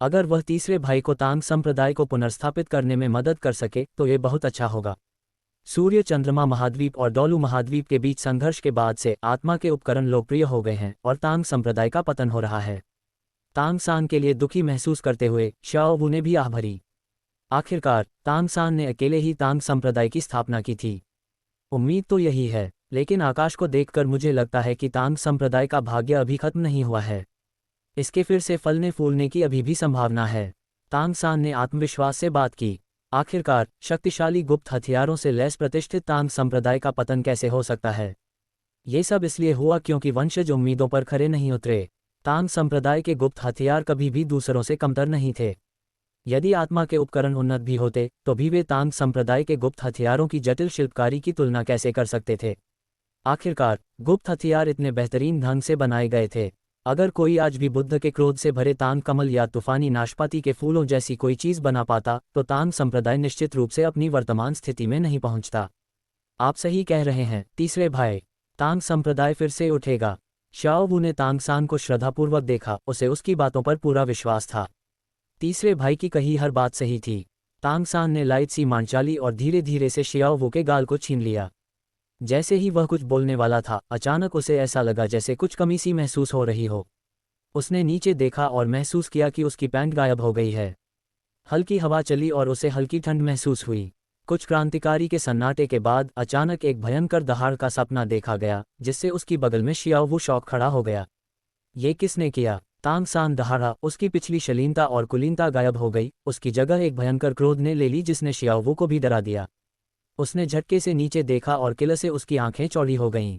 अगर वह तीसरे भाई को तांग संप्रदाय को पुनर्स्थापित करने में मदद कर सके तो ये बहुत अच्छा होगा। सूर्य चंद्रमा महाद्वीप और डोलू महाद्वीप के बीच संघर्ष के बाद से आत्मा के उपकरण लोकप्रिय हो गए हैं और तांग संप्रदाय का पतन हो रहा है। तांग सान के लिए दुखी महसूस करते हुए शाओ वू ने भी आह भरी। आखिरकार तांग सान ने अकेले ही तांग संप्रदाय की स्थापना की थी। उम्मीद तो यही है, लेकिन आकाश को देखकर मुझे लगता है कि तांग संप्रदाय का भाग्य अभी खत्म नहीं हुआ है। इसके फिर से फलने फूलने की अभी भी संभावना है। तांग सान ने आत्मविश्वास से बात की। आखिरकार शक्तिशाली गुप्त हथियारों से लैस प्रतिष्ठित तांग संप्रदाय का पतन कैसे हो सकता है? ये सब इसलिए हुआ क्योंकि वंशज उम्मीदों पर खरे नहीं उतरे। तांग संप्रदाय के गुप्त हथियार कभी भी दूसरों से कमतर नहीं थे। यदि आत्मा के उपकरण उन्नत भी होते तो भी वे तांग संप्रदाय के गुप्त हथियारों की जटिल शिल्पकारी की तुलना कैसे कर सकते थे? आखिरकार गुप्त हथियार इतने बेहतरीन ढंग से बनाए गए थे। अगर कोई आज भी बुद्ध के क्रोध से भरे तांग कमल या तूफानी नाशपाती के फूलों जैसी कोई चीज बना पाता तो तांग संप्रदाय निश्चित रूप से अपनी वर्तमान स्थिति में नहीं पहुंचता। आप सही कह रहे हैं तीसरे भाई, तांग संप्रदाय फिर से उठेगा। शाओ वू ने तांग सान को श्रद्धापूर्वक देखा, उसे उसकी बातों पर पूरा विश्वास था। तीसरे भाई की कही हर बात सही थी। तांग सान ने लाइट सी मान चाली और धीरे धीरे से शियाओ वू के गाल को छीन लिया। जैसे ही वह कुछ बोलने वाला था, अचानक उसे ऐसा लगा जैसे कुछ कमी सी महसूस हो रही हो। उसने नीचे देखा और महसूस किया कि उसकी पैंट गायब हो गई है। हल्की हवा चली और उसे हल्की ठंड महसूस हुई। कुछ क्रांतिकारी के सन्नाटे के बाद अचानक एक भयंकर दहाड़ का सपना देखा गया, जिससे उसकी बगल में शियाओ वू शौक खड़ा हो गया। ये किसने किया? तांग सान दहाड़ा, उसकी पिछली शलीनता और कुलीनता गायब हो गई। उसकी जगह एक भयंकर क्रोध ने ले ली जिसने शियाओ वू को भी डरा दिया। उसने झटके से नीचे देखा और किले से उसकी आंखें चौड़ी हो गईं।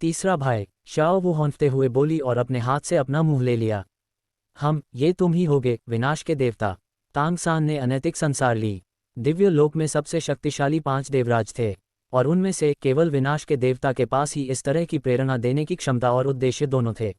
तीसरा भाई शाओ वो हौंफते हुए बोली और अपने हाथ से अपना मुंह ले लिया। ये तुम ही होगे विनाश के देवता। तांग सान ने अनैतिक संसार ली। दिव्य लोक में सबसे शक्तिशाली 5 देवराज थे, और उनमें से केवल विनाश के देवता के पास ही इस तरह की प्रेरणा देने की क्षमता और उद्देश्य दोनों थे।